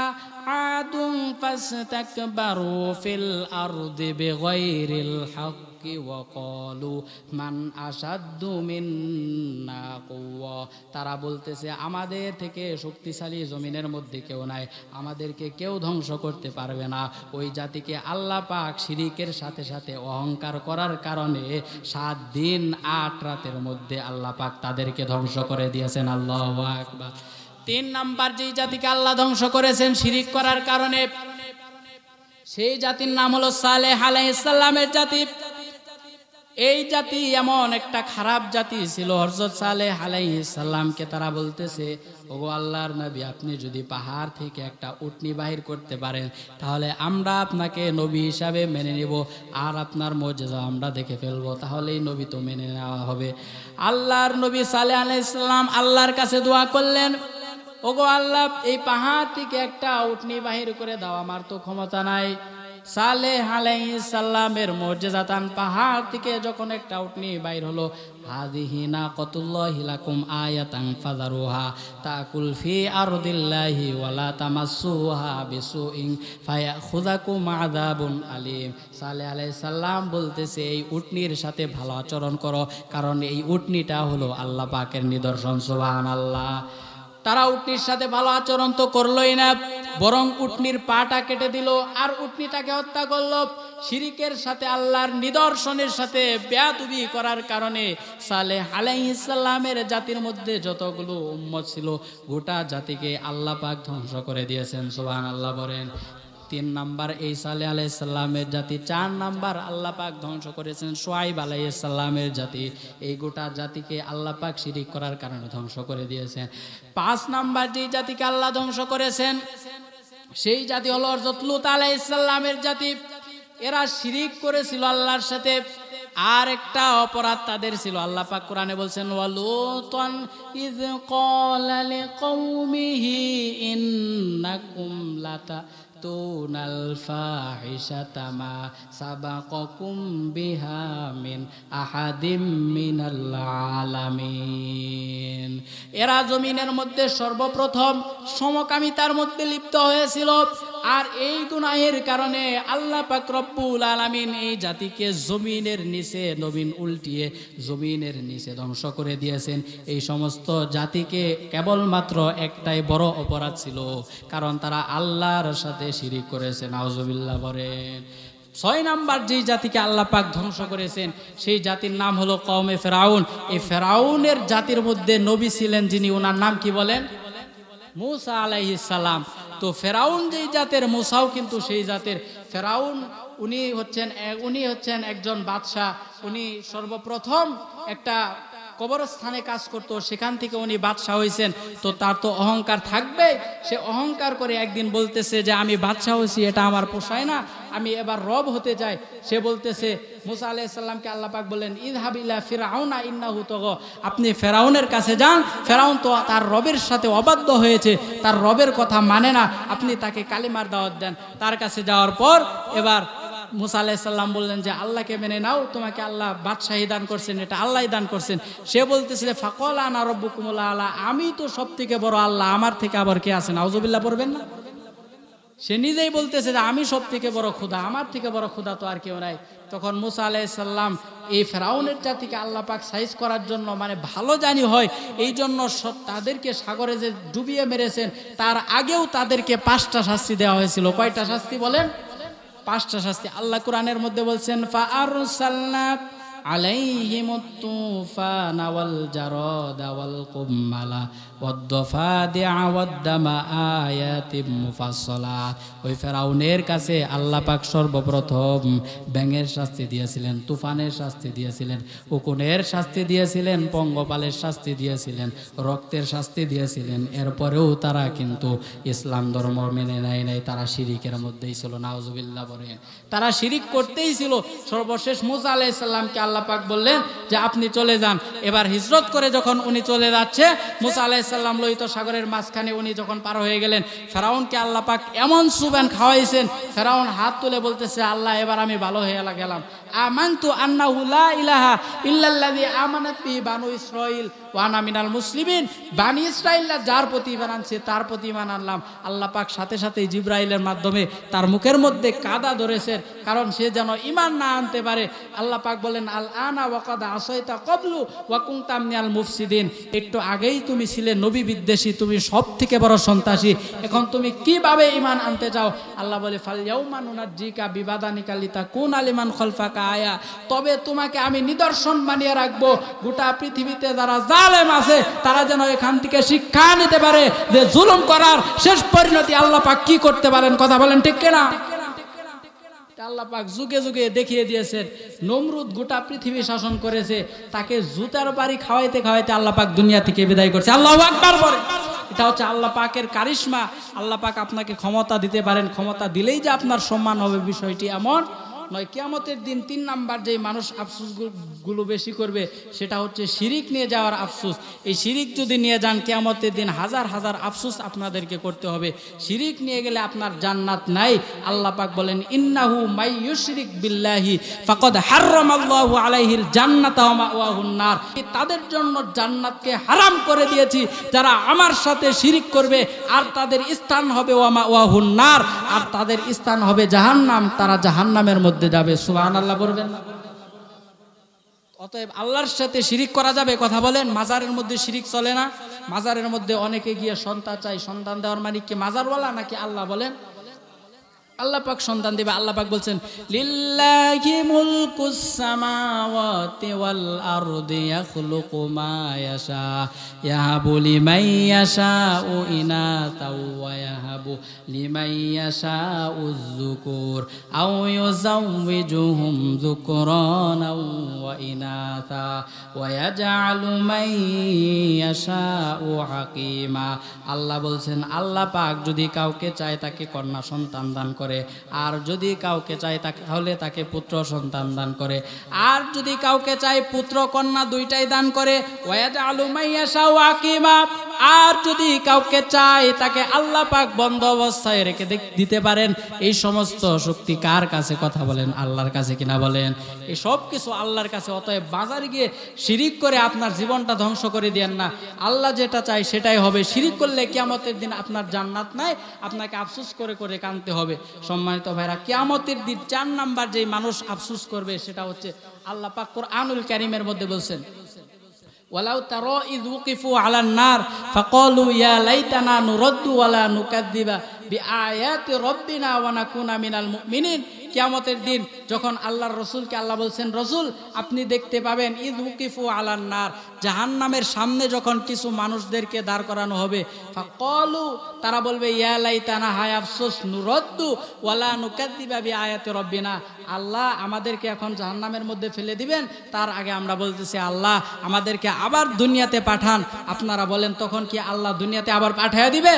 আদুম ফাসতাকবারু ফিল আরদি বিগাইরিল হাক্কি ওয়া ক্বালু মান আশাদ্দু মিন্না কুওয়া। তারা বলতেছে আমাদের থেকে শক্তিশালী জমিনের মধ্যে কেউ নাই, আমাদেরকে কেউ ধ্বংস করতে পারবে না। ওই জাতিকে আল্লাহ পাক শিরিকের সাথে সাথে অহংকার করার কারণে 7 দিন 8 রাতের মধ্যে আল্লাহ পাক তাদেরকে ধ্বংস করে দিয়েছেন। আল্লাহু আকবার। 3 নাম্বার যে জাতিকে আল্লাহ ধ্বংস করেছেন শিরিক করার কারণে, সেই জাতির নাম হলো সালেহ আলাইহিস সালামের জাতি। এই জাতি এমন একটা খারাপ জাতি ছিল। হযরত সালেহ আলাইহিস সালামকে তারা বলতেছে, ওগো আল্লাহর নবী, আপনি যদি পাহাড় থেকে একটা উটনি বাহির করতে পারেন তাহলে আমরা আপনাকে নবী হিসাবে মেনে নেব, আর আপনার মুজিজা আমরা দেখে ফেলবো, তাহলেই নবী তো মেনে নেওয়া হবে। আল্লাহর নবী সালেহ আলাইহিস সালাম আল্লাহর কাছে দোয়া করলেন, ওগো আল্লাহ, এই পাহাড় থেকে একটা উটনি বাহির করে দাও, আমার তো ক্ষমতা নাই। সালেহ আলাইহিস সালামের মুজিজাতান পাহাড় থেকে যখন একটা উটনি বাইর হলো, হাযিহি নাকাতুল্লাহি লাকুম আয়াতান ফাযারুহা তাকুল ফি আরদিল্লাহি ওয়ালা তামাসসুহা বিসুইন ফায়াখুযাকুম আযাবুন আলীম। সালেহ আলাইহিস সালাম বলতেছে এই উটনির সাথে ভালো আচরণ করো, কারণ এই উটনিটা হলো আল্লাহ পাকের নিদর্শন। সুবহানাল্লাহ। তারা উটনির সাথে ভালো আচরণ তো করলোই না, বরং উটনির পাটা কেটে দিল আর উটনিটাকে হত্যা করলো। শিরিকের সাথে আল্লাহর নিদর্শনের সাথে বেয়াদবি করার কারণে সালেহ আলাইহিস সালামের জাতির মধ্যে যতগুলো উম্মত ছিল গোটা জাতিকে আল্লাহ পাক ধ্বংস করে দিয়েছেন। সুবহানাল্লাহ বলেন। 3 নাম্বার এই সালেহ আলাইহিস সালামের জাতি। 4 নাম্বার আল্লাহ পাক ধ্বংস করেছেন শুআয়ব আলাইহিস সালামের জাতি। এই গোটা জাতিকে আল্লাহ পাক শিরিক করার কারণে ধ্বংস করে দিয়েছেন। 5 নাম্বার যে জাতিকে আল্লাহ ধ্বংস করেছেন সেই জাতি হলো হযরত লূত আলাইহিস সালামের জাতি। এরা শিরিক করেছিল আল্লাহর সাথে। আর একটা অপরাধ তাদের ছিল, আল্লাহ পাক কোরআনে বলছেন, ওয়ালুতান ইয ক্বালা লিকওমিহি ইন্নাকুম লাতা তুনাল ফাহিশাতা মা সাবাকাকুম বিহা মিন আহাদিম মিনাল আলামিন। এরা জমিনের মধ্যে সর্বপ্রথম সমকামিতার মধ্যে লিপ্ত হয়েছিল, আর এই গুনাহের কারণে আল্লাহ পাক রব্বুল আলামিন এই জাতিকে জমিনের নিচে নবীন উল্টিয়ে জমিনের নিচে ধ্বংস করে দিয়েছেন। এই সমস্ত জাতিকে কেবলমাত্র একটাই বড় অপরাধ ছিল, কারণ তারা আল্লাহর সাথে শিরিক করেছে। নাউজুবিল্লাহ বলেন। 6 নাম্বার যে জাতিকে আল্লাহ পাক ধ্বংস করেছেন সেই জাতির নাম হলো কওমে ফেরাউন। এই ফেরাউনের জাতির মধ্যে নবী ছিলেন যিনি, ওনার নাম কি বলেন? মূসা আলাইহিস সালাম। তো ফেরাউন যেই জাতের, মূসাও কিন্তু সেই জাতের। ফেরাউন উনি হচ্ছেন একজন বাদশাহ। উনি সর্বপ্রথম একটা কবরস্থানে কাজ করতো, সেখান থেকে উনি বাদশাহ হয়েছেন। তো তার তো অহংকার থাকবে, সে অহংকার করে একদিন বলতেছে যে আমি বাদশাহ হয়েছি, এটা আমার পোষায় না, আমি এবার রব হতে চাই। সে বলতেছে মুসা আলাইহিস সালামকে আল্লাহ পাক বললেন ইযহাব ইলা ফিরআউনা ইন্নাহু তাগা, আপনি ফেরাউনের কাছে যান, ফেরাউন তো তার রবের সাথে অবাধ্য হয়েছে, তার রবের কথা মানে না, আপনি তাকে কালিমার দাওয়াত দেন। তার কাছে যাওয়ার পর এবার মুসা আলাইহিস সালাম বললেন যে আল্লাহকে মেনে নাও, তোমাকে আল্লাহ বাদশাহী দান করছেন, এটা আল্লাহই দান করছেন। সে বলতেছে ফাকাল আনা রাব্বুকুমুল আলা, আমি তো সবথেকে বড় আল্লাহ, আমার থেকে আবার কে আছে? নাউজুবিল্লাহ পড়বেন না? সে নিজেই বলতেছে যে আমি সবথেকে বড় খোদা, আমার থেকে বড় খোদা তো আর কেউ নাই। তখন মুসা আলাইহিস সালাম এই ফেরাউনের জাতিকে আল্লাহ পাক সাইজ করার জন্য, মানে ভালো জানি হয় এই জন্য তাদেরকে সাগরে যে ডুবিয়ে মেরেছেন, তার আগেও তাদেরকে 5টা শাস্তি দেওয়া হয়েছিল। কয়টা শাস্তি বলেন? 5টা শাস্তি। আল্লাহ কোরআনের মধ্যে বলছেন ফা আরসালনা আলাইহিমুত তুফানা ওয়াল জারাদা ওয়াল কুম্মালা ওয়াদ-দাফাদিআ ওয়াদ-দামা আয়াতিম মুফাসসালাত। ওই ফেরাউনের কাছে আল্লাহ পাক সর্বপ্রথম ব্যাঙের শাস্তি দিয়েছিলেন, তুফানের শাস্তি দিয়েছিলেন, উকুনের শাস্তি দিয়েছিলেন, পঙ্গপালের শাস্তি দিয়েছিলেন, রক্তের শাস্তি দিয়েছিলেন। এরপরেও তারা কিন্তু ইসলাম ধর্ম মেনে নেয় নাই, তারা শিরিকের মধ্যেই ছিল। নাউজুবিল্লাহ বলেন, তারা শিরিক করতেই ছিল। সর্বশেষ মুসা আলাইহিস সালামকে আল্লাহ পাক বললেন যে আপনি চলে যান। এবার হিজরত করে যখন উনি চলে যাচ্ছে, মুসা আলাইহিস সালাম লোহিত সাগরের মাঝখানে উনি যখন পার হয়ে গেলেন, ফেরাউনকে আল্লাহ পাক এমন সুবান খাওয়াইছেন, ফেরাউন হাত তুলে বলতেছে আল্লাহ এবার আমি ভালো হয়ে গেলাম। আমানতু আন্নাহু লা ইলাহা ইল্লাল্লাযী আমানাত বিহি বানু ইসরাঈল ওয়া আনা মিনাল মুসলিমিন। বানি ইসরাঈলরা যার প্রতি ঈমান আনছে তার প্রতি ঈমান আনলাম। আল্লাহ পাক সাথে সাথে জিবরাইলের মাধ্যমে তার মুখের মধ্যে কাদা ধরেছেন, কারণ সে যেন ঈমান না আনতে পারে। আল্লাহ পাক বলেন আল আনা ওয়া কাদ আসাইতা ক্বাবলু ওয়া কুনতা মিনাল মুফসিদিন। একটু আগেই তুমি ছিলে নবী বিদ্বেষী, তুমি সবথেকে বড় সন্ত্রাসী, এখন তুমি কিভাবে ঈমান আনতে চাও? আল্লাহ বলে ফাল ইয়াউমা নুনাজ্জিকা বিবাদানিকা লিতাকুনা লিমান খালফাকা আয়া, তবে তোমাকে আমি নিদর্শন বানিয়ে রাখবো, গোটা পৃথিবীতে যারা জালেম আছে তারা যেন এখান থেকে শিক্ষা নিতে পারে যে জুলুম করার শেষ পরিণতি আল্লাহ পাক কি করতে পারেন। কথা বলেন ঠিক কিনা? আল্লাহ পাক যুগে যুগে দেখিয়ে দিয়েছেন। নমরুদ গোটা পৃথিবী শাসন করেছে, তাকে জুতার বাড়ি খাওয়াইতে খাওয়াইতে আল্লাহ পাক দুনিয়া থেকে বিদায় করছে। আল্লাহু আকবার বলে। এটা হচ্ছে আল্লাহ পাকের কারিশমা। আল্লাহ পাক আপনাকে ক্ষমতা দিতে পারেন, ক্ষমতা দিলেই যে আপনার সম্মান হবে বিষয়টি এমন নয়। কিয়ামতের দিন 3 নাম্বার যেই মানুষ আফসোস গুলো বেশি করবে সেটা হচ্ছে শিরিক নিয়ে যাওয়ার আফসোস। এই শিরিক যদি নিয়ে যান কিয়ামতের দিন হাজার হাজার আফসোস আপনাদেরকে করতে হবে। শিরিক নিয়ে গেলে আপনার জান্নাত নাই। আল্লাহ পাক বলেন ইন্নাহু মাই ইউশরিক বিল্লাহি ফাকাদ হারামাল্লাহু আলাইহিল জান্নাতা ওয়া মাওয়াহুন নার। তাদের জন্য জান্নাতকে হারাম করে দিয়েছি যারা আমার সাথে শিরিক করবে, আর তাদের স্থান হবে ওয়া মাওয়াহুন নার, আর তাদের স্থান হবে জাহান্নাম, তারা জাহান্নামের মধ্যে যাবে। সুবহানাল্লাহ বলবেন না? অতএব আল্লাহর সাথে শিরিক করা যাবে? কথা বলেন। মাজারের মধ্যে শিরিক চলে না? মাজারের মধ্যে অনেকে গিয়ে সন্তান চাই, সন্তান দেওয়ার মানে কি মাজারওয়ালা নাকি আল্লাহ? বলেন। আল্লাহ পাক সন্তান দিবে। আল্লাহ পাক বলছেন লিল্লাহি মুলকুস সামাওয়াতি ওয়াল আরদি ইয়াখলুকু মা ইয়াশা ইয়াহাবু লিমান ইয়াশাউ ইনাতাও ওয়া ইয়াহাবু লিমান ইয়াশাউ যুকুর আও ইউযাওয়িজুহুম যুকরানা ওয়া ইনাতা ওয়া ইয়াজআলু মান ইয়াশাউ হাকিমা। আল্লাহ বলছেন আল্লাহ পাক যদি কাউকে চায় তাকে কন্যা সন্তান দান করে, আর যদি কাউকে চায় তাহলে তাকে পুত্র সন্তান দান করে, আর যদি কাউকে চায় পুত্র কন্যা দুইটাই দান করে। ওয়াজআলু মান ইয়াশাউ হাকিমা। আর যদি কাউকে চায় তাকে আল্লাহ পাক বন্ধ অবস্থায় রেখে দিতে পারেন। এই সমস্ত শক্তি কার কাছে? কথা বলেন। আল্লাহর কাছে কিনা বলেন? এই সব কিছু আল্লাহর কাছে। অতএব বাজারে গিয়ে শিরিক করে আপনার জীবনটা ধ্বংস করে দিয়েন না। আল্লাহ যেটা চায় সেটাই হবে। শিরিক করলে কিয়ামতের দিন আপনার জান্নাত নাই, আপনাকে আফসোস করে করে কাঁদতে হবে। সম্মানিত ভাইরা, কিয়ামতের দিন 4 নাম্বার যেই মানুষ আফসোস করবে সেটা হচ্ছে আল্লাহ পাক কোরআনুল কারীমের মধ্যে বলছেন ওয়ালাউ তারা ইয ওয়াকিফু আলান নার ফাকালু ইয়া লাইতানা নুরাদ্দু ওয়ালা নুকাদ্দিবা বিআয়াতি রাব্বিনা ওয়া নাকুনা মিনাল মুমিনিন। কিয়ামতের দিন যখন আল্লাহর রাসূলকে আল্লাহ বলছেন রাসূল আপনি দেখতে পাবেন ইয ওয়াকিফু আলান নার, জাহান্নামের সামনে যখন কিছু মানুষদেরকে দাঁড় করানো হবে, ফাকালু তারা বলবে ইয়া লাইতানা, হায় আফসোস, নুরাদ্দু ওয়ালা নুকাদ্দিবা বিআয়াতি রাব্বিনা, আল্লাহ আমাদেরকে এখন জাহান্নামের মধ্যে ফেলে দিবেন, তার আগে আমরা বলতেছি আল্লাহ আমাদেরকে আবার দুনিয়াতে পাঠান। আপনারা বলেন তখন কি আল্লাহ দুনিয়াতে আবার পাঠিয়ে দিবে?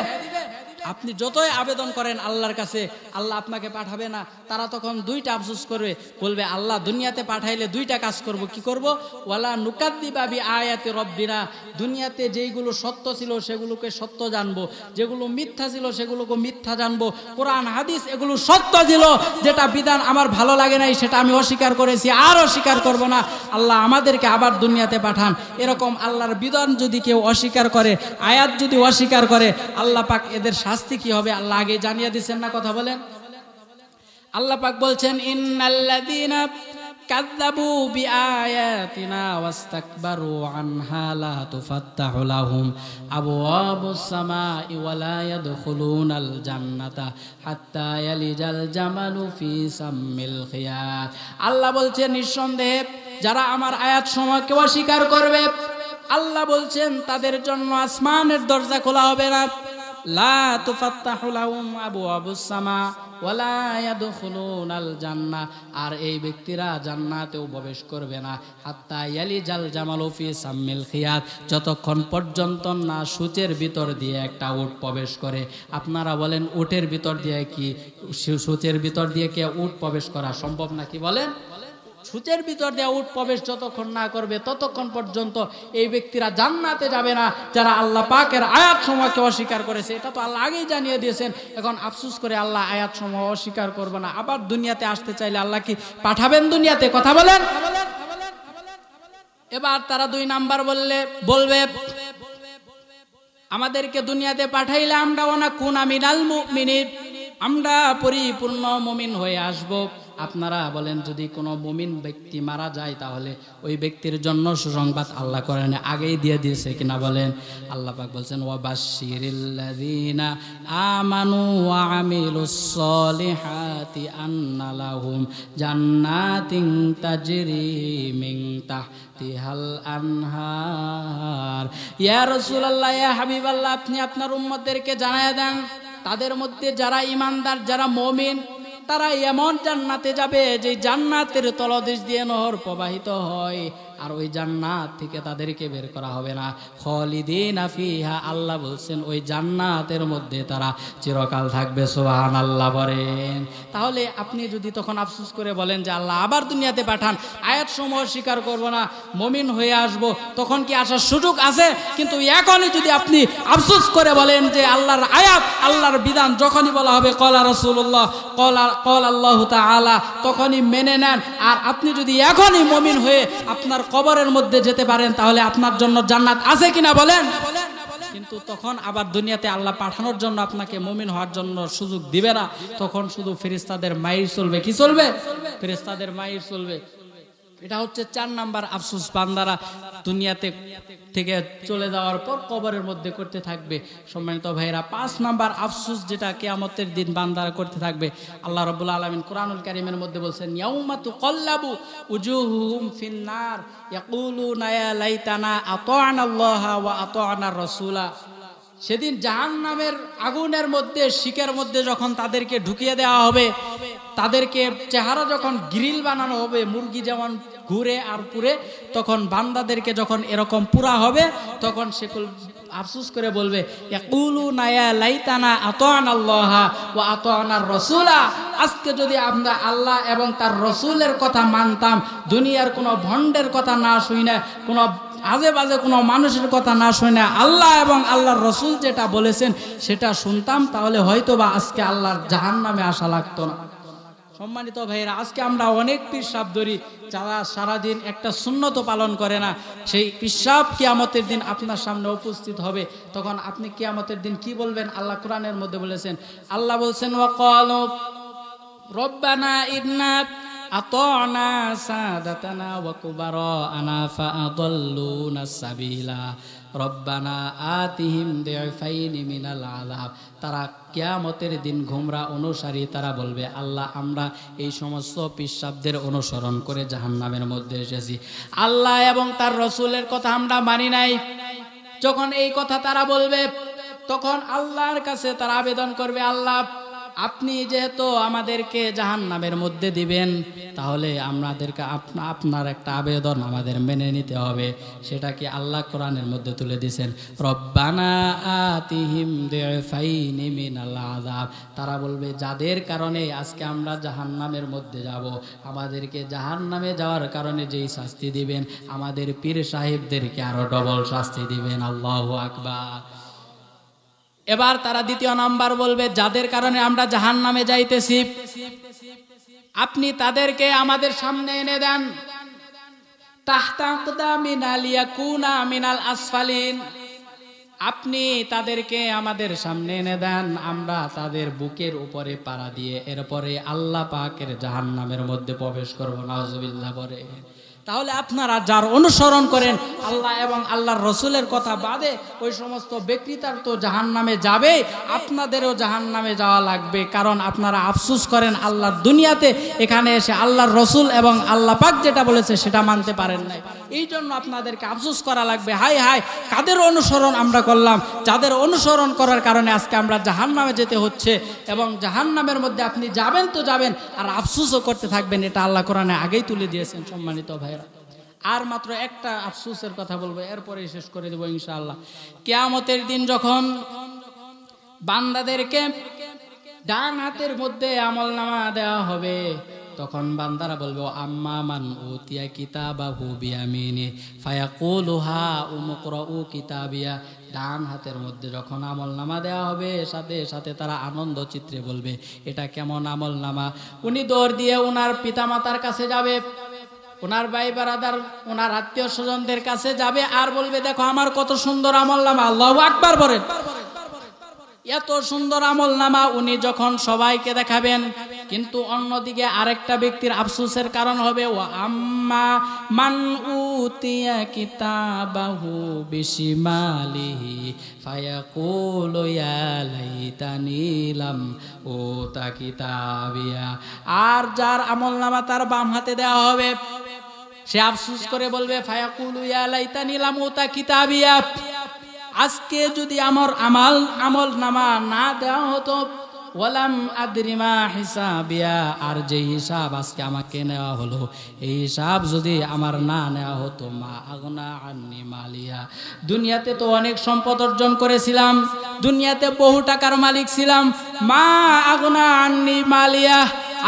আপনি যতই আবেদন করেন আল্লাহর কাছে, আল্লাহ আপনাকে পাঠাবে না। তারা তখন দুইটা আফসোস করবে, বলবে আল্লাহ দুনিয়াতে পাঠাইলে দুইটা কাজ করব। কি করব? ওয়ালা নুকাদ্দিবা বি আয়াতি রব্বিনা, দুনিয়াতে যেইগুলো সত্য ছিল সেগুলোকে সত্য জানবো, যেগুলো মিথ্যা ছিল সেগুলোকে মিথ্যা জানবো। কোরআন হাদিস এগুলো সত্য ছিল, যেটা বিধান আমার ভালো লাগে নাই সেটা আমি অস্বীকার করেছি, আর অস্বীকার করব না। আল্লাহ আমাদেরকে আবার দুনিয়াতে পাঠান। এরকম আল্লাহর বিধান যদি কেউ অস্বীকার করে, আয়াত যদি অস্বীকার করে, আল্লাহ পাক এদের শাস্তি কি হবে আল্লাহ আগে জানিয়ে দিচ্ছেন না? কথা বলেন। আল্লাহ পাক বলছেন ইন্নাল্লাযীনা কাযযাবু বিআয়াতিনা ওয়াস্তাকবারু আনহা লা তুফাত্তাহু লাহুম আবওয়াবুস সামাই ওয়া লা ইয়াদখুলুনাল জান্নাতা হাত্তা ইয়ালিজাল জামালু ফি সাম্মিল খিয়াত। আল্লাহ বলছেন নিঃসন্দেহে যারা আমার আয়াত সমূহকে অস্বীকার করবে, আল্লাহ বলছেন তাদের জন্য আসমানের দরজা খোলা হবে না, লা তুফাত্তাহু লাহুম আবওয়াবুস সামা ওয়া লা ইয়াদখুলুনাল জান্নাহ, আর এই ব্যক্তিরা জান্নাতেও প্রবেশ করবে না, হাত্তা ইয়ালিজাল জামালু ফি সাম্মিল খিয়াত, যতক্ষণ পর্যন্ত না সূচের ভিতর দিয়ে একটা উট প্রবেশ করে। আপনারা বলেন উটের ভিতর দিয়ে কি, সূচের ভিতর দিয়ে কি উট প্রবেশ করা সম্ভব নাকি? বলেন। সূচের ভিতর দিয়ে উট প্রবেশ যতক্ষণ না করবে ততক্ষণ পর্যন্ত এই ব্যক্তিরা জান্নাতে যাবে না, যারা আল্লাহ পাকের আয়াত সমূহকে অস্বীকার করেছে। এটা তো আল্লাহ আগেই জানিয়ে দিয়েছেন। এখন আফসোস করে আল্লাহ আয়াত সমূহ অস্বীকার করবে না, আবার দুনিয়াতে আসতে চাইলে আল্লাহ কি পাঠাবেন দুনিয়াতে? কথা বলেন। এবার তারা দুই নাম্বার বলবে আমাদেরকে দুনিয়াতে পাঠাইলে আমরা ওনা কুনা মিনাল মুমিনিন, আমরা পরিপূর্ণ মুমিন হয়ে আসব। আপনারা বলেন যদি কোনো মুমিন ব্যক্তি মারা যায় তাহলে ওই ব্যক্তির জন্য সুসংবাদ আল্লাহ কোরআনে আগেই দিয়ে দিয়েছে কিনা? বলেন। আল্লাহ পাক বলছেন ওয়াবাশশিরিল্লাযীনা আমানু ওয়া আমিলুস সলিহাতি আন্না লাহুম জান্নাতিন তাজরি মিন তাহতিহাল আনহার। ইয়া রাসূলুল্লাহ, ইয়া হাবিবাল্লাহ, আপনি আপনার উম্মতদেরকে জানায়া দেন তাদের মধ্যে যারা ঈমানদার, যারা মুমিন, তারা এমন জান্নাতে যাবে যে জান্নাতের তলদেশ দিয়ে নহর প্রবাহিত হয়, আর ওই জান্নাত থেকে তাদেরকে বের করা হবে না। খালিদিনা ফিহা, আল্লাহ বলছেন ওই জান্নাতের মধ্যে তারা চিরকাল থাকবে। সুবহানাল্লাহ বলেন। তাহলে আপনি যদি তখন আফসোস করে বলেন যে আল্লাহ আবার দুনিয়াতে পাঠান, আয়াত সমূহ স্বীকার করব না, মুমিন হয়ে আসব, তখন কি আসার সুযোগ আছে? কিন্তু এখনই যদি আপনি আফসোস করে বলেন যে আল্লাহর আয়াত, আল্লাহর বিধান যখনই বলা হবে ক্বালা রাসূলুল্লাহ ক্বালা আল্লাহু তাআলা, তখনই মেনে নেন। আর আপনি যদি এখনই মুমিন হয়ে আপনার কবরের মধ্যে যেতে পারেন তাহলে আপনার জন্য জান্নাত আছে কিনা? বলেন। কিন্তু তখন আবার দুনিয়াতে আল্লাহ পাঠানোর জন্য আপনাকে মুমিন হওয়ার জন্য সুযোগ দিবে না, তখন শুধু ফেরেশতাদের মাইর চলবে। কি চলবে? ফেরেশতাদের মাইর চলবে। এটা হচ্ছে 4 নাম্বার আফসোস বান্দারা দুনিয়াতে থেকে চলে যাওয়ার পর কবরের মধ্যে করতে থাকবে। সম্মানিত ভাইরা, 5 নাম্বার আফসোস যেটা কিয়ামতের দিন বান্দারা করতে থাকবে, আল্লাহ রাব্বুল আলামিন কুরআনুল কারীমের মধ্যে বলছেন ইয়াউমা তুকাল্লাবু উজুহুহুম ফিন্নার ইয়াকুলুনা ইয়া লাইতানা আতা'নাল্লাহা ওয়া আতা'নার রাসূলা। সেদিন জাহান্নামের আগুনের মধ্যে, শিকের মধ্যে যখন তাদেরকে ঢুকিয়ে দেওয়া হবে, তাদেরকে চেহারা যখন গ্রিল বানানো হবে, মুরগি যেমন ঘুরে আর পুরে, তখন বান্দাদেরকে যখন এরকম পুরা হবে তখন সেগুলো আফসোস করে বলবে ইয়াকুলুনা ইয়া লাইতানা আতা'নাল্লাহা ওয়া আতা'নার রাসূলা। আজকে যদি আমরা আল্লাহ এবং তার রাসূলের কথা মানতাম, দুনিয়ার কোনো ভণ্ডের কথা না শুই না, কোনো আজে বাজে কোনো মানুষের কথা না শুনে আল্লাহ এবং আল্লাহর রাসূল যেটা বলেছেন সেটা শুনতাম, তাহলে হয়তো বা আজকে আল্লাহর জাহান্নামে আসা লাগতো না। সম্মানিত ভাইরা, আজকে আমরা অনেক পিসাব ধরি যারা সারাদিন একটা সুন্নত পালন করে না। সেই পিসাব কিয়ামতের দিন আপনার সামনে উপস্থিত হবে, তখন আপনি কিয়ামতের দিন কি বলবেন? আল্লাহ কোরআনের মধ্যে বলেছেন, আল্লাহ বলছেন ওয়াকালু রব্বানা ইন্না আতা'না সাদাতানা ওয়া কুবারানা ফাআদাল্লুনা সাবিলা রব্বানা আতিহিম দি'ফাইনি মিনাল আযাব। তারা কিয়ামতের দিন গোমরা অনুসারী, তারা বলবে আল্লাহ আমরা এই সমস্ত পিসাবদের অনুসরণ করে জাহান্নামের মধ্যে এসেছি, আল্লাহ এবং তার রাসূলের কথা আমরা মানি নাই। যখন এই কথা তারা বলবে তখন আল্লাহর কাছে তারা আবেদন করবে, আল্লাহ আপনি যেহেতু আমাদেরকে জাহান্নামের মধ্যে দিবেন, তাহলে আমাদেরকে আপনার একটা আবেদন আমাদের মেনে নিতে হবে। সেটা কি আল্লাহ কোরআনের মধ্যে তুলে দিয়েছেন, রব্বানা আতিহিম দিফাইনি মিনাল আযাব। তারা বলবে যাদের কারণে আজকে আমরা জাহান্নামের মধ্যে যাব, আমাদেরকে জাহান্নামে যাওয়ার কারণে যেই শাস্তি দিবেন, আমাদের পীর সাহেবদেরকে আরো ডবল শাস্তি দিবেন। আল্লাহু আকবার। এবার তারা দ্বিতীয় নাম্বার বলবে, যাদের কারণে আমরা জাহান্নামে যাইতেছি, আপনি তাদেরকে আমাদের সামনে এনে দেন। তাহতা আকদামিনা লিয়াকুনা মিনাল আসফালিন। আপনি তাদেরকে আমাদের সামনে এনে দেন, আমরা তাদের বুকের উপরে পাড়া দিয়ে এরপরে আল্লাহ পাকের জাহান্নামের মধ্যে প্রবেশ করব। নাউজুবিল্লাহ বলে। তাহলে আপনারা যার অনুসরণ করেন আল্লাহ এবং আল্লাহর রসুলের কথা বাদে, ওই সমস্ত ব্যক্তিতার তো জাহান্নামে যাবে, আপনাদেরও জাহান্নামে যাওয়া লাগবে। কারণ আপনারা আফসোস করেন আল্লাহর দুনিয়াতে, এখানে এসে আল্লাহর রসুল এবং আল্লাহ পাক যেটা বলেছে সেটা মানতে পারেন নাই। এই জন্য আপনাদেরকে আফসোস করা লাগবে। হায় হায়, কাদের অনুসরণ আমরা করলাম, যাদের অনুসরণ করার কারণে আজকে আমরা জাহান্নামে যেতে হচ্ছে। এবং জাহান্নামের মধ্যে আপনি যাবেন তো যাবেন, আর আফসোসও করতে থাকবেন। এটা আল্লাহ কোরআনে আগেই তুলে দিয়েছেন। সম্মানিত ভাইরা, আর মাত্র একটা আফসোসের কথা বলবো, এরপরে শেষ করে দেবো ইনশাআল্লাহ। কিয়ামতের দিন যখন বান্দাদেরকে ডান হাতের মধ্যে আমলনামা দেওয়া হবে, তখন বান্দারা বলবে আম্মা মান উতিয়া কিতাবাহু বিয়ামিনি ফায়াকুলু হা উমকরাউ কিতাবিয়া। ডান হাতের মধ্যে যখন আমলনামা দেওয়া হবে, সাথে সাথে তারা আনন্দ চিত্রে বলবে এটা কেমন আমলনামা। উনি দৌড় দিয়ে ওনার পিতামাতার কাছে যাবে, ওনার ভাই বারাদার, ওনার আত্মীয় স্বজনদের কাছে যাবে, আর বলবে দেখো আমার কত সুন্দর আমলনামা। আল্লাহু আকবার বলেন। এত সুন্দর আমলনামা উনি যখন সবাইকে দেখাবেন, কিন্তু অন্যদিকে আরেকটা ব্যক্তির আফসোসের কারণ হবে, ও আম্মা মান উতিয়া কিতাবাহু বিশিমালিহি ফায়াকুলু ইয়া লাইতানি লাম উতা কিতাবিয়া। আর যার আমলনামা তার বাম হাতে দেওয়া হবে, সে আফসোস করে বলবে ফায়াকুলু ইয়া লাইতানি লাম উতা কিতাবিয়া। আজকে যদি আমার আমলনামা না দেওয়া হতো, ওয়ালাম আদরিমা হিসাবিয়া, আর যে হিসাব আজকে আমাকে নেওয়া হলো, এই হিসাব যদি আমার না নেওয়া হতো, মা আগনা আন্নি মালিয়া। দুনিয়াতে তো অনেক সম্পদ অর্জন করেছিলাম, দুনিয়াতে বহু টাকার মালিক ছিলাম, মা আগনা আন্নি মালিয়া।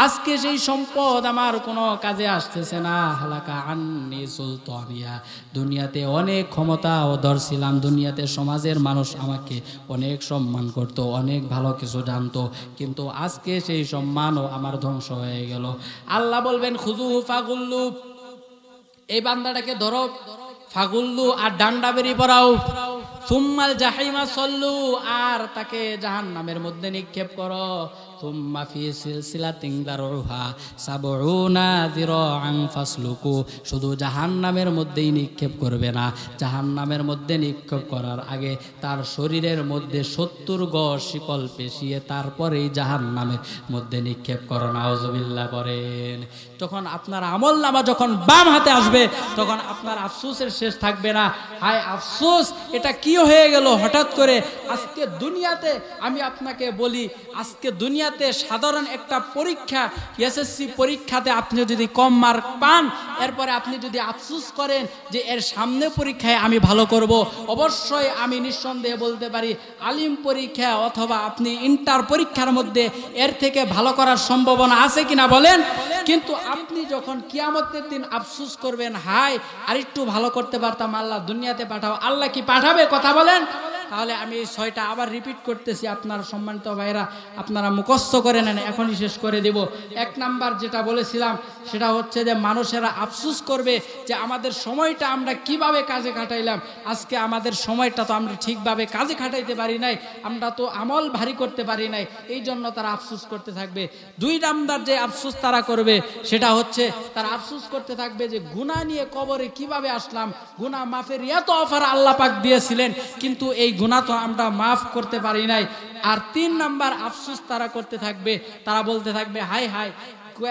আজকে সেই সম্পদ আমার কোনো কাজে আসতেছে না। হালাকা আন্নি সুলতানিয়া। দুনিয়াতে অনেক ক্ষমতা অধর ছিলাম, দুনিয়াতে সমাজের মানুষ আমাকে অনেক সম্মান করত, অনেক ভালো কিছু জানতো, কিন্তু আজকে সেই সম্মানও আমার ধ্বংস হয়ে গেল। আল্লাহ বলবেন খুযুহু ফাগুল্লু, এই বান্দাটাকে ধরো, ফাগুল্লু আর ডান্ডা বেরি পড়াও, সুম্মাল জাহিমা সল্লু, আর তাকে জাহান্নামের মধ্যে নিক্ষেপ করো। সুম্মা ফি সিলসিলাতিন দারউহা সাবউনা যিরাআন ফাসলুকু। শুধু জাহান্নামের মধ্যেই নিক্ষেপ করবে না, জাহান্নামের মধ্যে নিক্ষেপ করার আগে তার শরীরের মধ্যে 70 গজ শিকল পেশিয়ে তারপরেই জাহান্নামের মধ্যে নিক্ষেপ করো। নাউজুবিল্লাহ করেন। তখন আপনার আমলনামা যখন বাম হাতে আসবে, তখন আপনার আফসোসের শেষ থাকবে না। হায় আফসোস, এটা কি হয়ে গেল হঠাৎ করে। আজকে দুনিয়াতে আমি আপনাকে বলি, আজকে দুনিয়াতে সাধারণ একটা পরীক্ষা, এসএসসি পরীক্ষাতে আপনি যদি কম মার্ক পান, এরপরে আপনি যদি আফসোস করেন যে এর সামনে পরীক্ষায় আমি ভালো করব, অবশ্যই আমি নিঃসন্দেহে বলতে পারি আলিম পরীক্ষা অথবা আপনি ইন্টার পরীক্ষার মধ্যে এর থেকে ভালো করার সম্ভাবনা আছে কিনা বলেন। কিন্তু আপনি যখন কিয়ামতের দিন আফসোস করবেন, হায় আর একটু ভালো করতে পারতাম, আল্লাহ দুনিয়াতে পাঠাও, আল্লাহ কি পাঠাবে? কথা বলেন। তাহলে আমি এই 6টা আবার রিপিট করতেছি, আপনারা সম্মানিত ভাইরা আপনারা মুখস্থ করে নেন, এখনই শেষ করে দেব। 1 নাম্বার যেটা বলেছিলাম সেটা হচ্ছে যে মানুষেরা আফসোস করবে যে আমাদের সময়টা আমরা কিভাবে কাজে খাটাইলাম। আজকে আমাদের সময়টা তো আমরা ঠিকভাবে কাজে খাটাইতে পারি নাই, আমরা তো আমল ভারী করতে পারি নাই, এই জন্য তারা আফসোস করতে থাকবে। 2 নাম্বার যে আফসোস তারা করবে সেটা হচ্ছে তারা আফসোস করতে থাকবে যে গুনাহ নিয়ে কবরে কিভাবে আসলাম, গুনাহ মাফের এত অফার আল্লাহ পাক দিয়েছিলেন, কিন্তু এই গুনাহ তো আমরা মাফ করতে পারি নাই। আর 3 নাম্বার আফসোস তারা করতে থাকবে, তারা বলতে থাকবে হায় হায়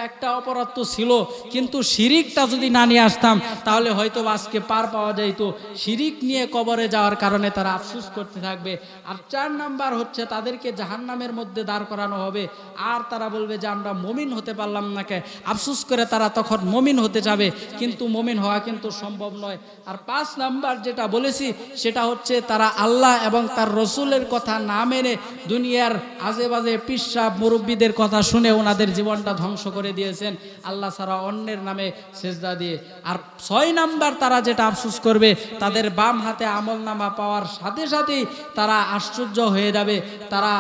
একটা অপরাধ তো ছিল, কিন্তু শিরিকটা যদি না নিয়ে আসতাম তাহলে হয়তো আজকে পার পাওয়া যাইত। শিরিক নিয়ে কবরে যাওয়ার কারণে তারা আফসোস করতে থাকবে। আর 4 নাম্বার হচ্ছে তাদেরকে জাহান্নামের মধ্যে দাঁড় করানো হবে, আর তারা বলবে যে আমরা মুমিন হতে পারলাম না কে। আফসোস করে তারা তখন মুমিন হতে যাবে, কিন্তু মুমিন হওয়া কিন্তু সম্ভব নয়। আর 5 নাম্বার যেটা বলেছি সেটা হচ্ছে তারা আল্লাহ এবং তার রসুলের কথা না মেনে দুনিয়ার আজে বাজে পিসাব মুরব্বীদের কথা শুনে ওনাদের জীবনটা ধ্বংস করে দিয়েছেন আল্লাহ ছাড়া অন্যের নামে সেজদা দিয়ে। আর 6 নাম্বার তারা যেটা আফসোস করবে, তাদের বাম হাতে আমলনামা পাওয়ার সাথে সাথেই তারা আশ্চর্য হয়ে যাবে, তারা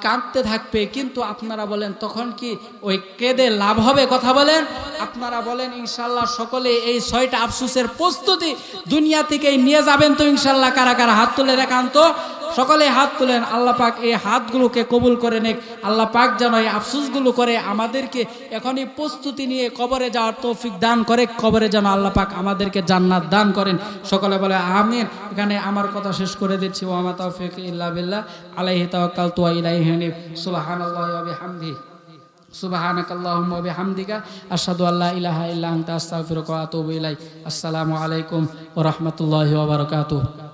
কাঁদতে থাকবে। কিন্তু আপনারা বলেন তখন কি ওই কেঁদে লাভ হবে? কথা বলেন, আপনারা বলেন ইনশাল্লাহ সকলে এই 6টা আফসোসের প্রস্তুতি দুনিয়া থেকেই নিয়ে যাবেন তো ইনশাল্লাহ? কারা কারা হাত তুলে একান্ত সকলে হাত তুলেন। আল্লাহ পাক এই হাতগুলোকে কবুল করে নেক। আল্লাহ পাক যেন এই আফসোসগুলো করে আমাদেরকে এখনই প্রস্তুতি নিয়ে কবরে যাওয়ার তৌফিক দান করে। কবরে যেন আল্লাহ পাক আমাদেরকে জান্নাত দান করেন। সকলে বলে আমিন। এখানে আমার কথা শেষ করে দিচ্ছি। ওয়া মা তাওফিক ইল্লা বিল্লাহ, আলাইহি তাওয়াক্কালতু ওয়া ইলাইহি আনীব। সুবহানাল্লাহি ওয়া বিহামদিহি, সুবহানাকাল্লাহুম্মা ওয়া বিহামদিকা, আশহাদু আল্লা ইলাহা ইল্লা আনতা, আস্তাগফিরুকা ওয়া আতুবু ইলাইক। আসসালামু আলাইকুম ওয়া রাহমাতুল্লাহি ওয়া বারাকাতুহু।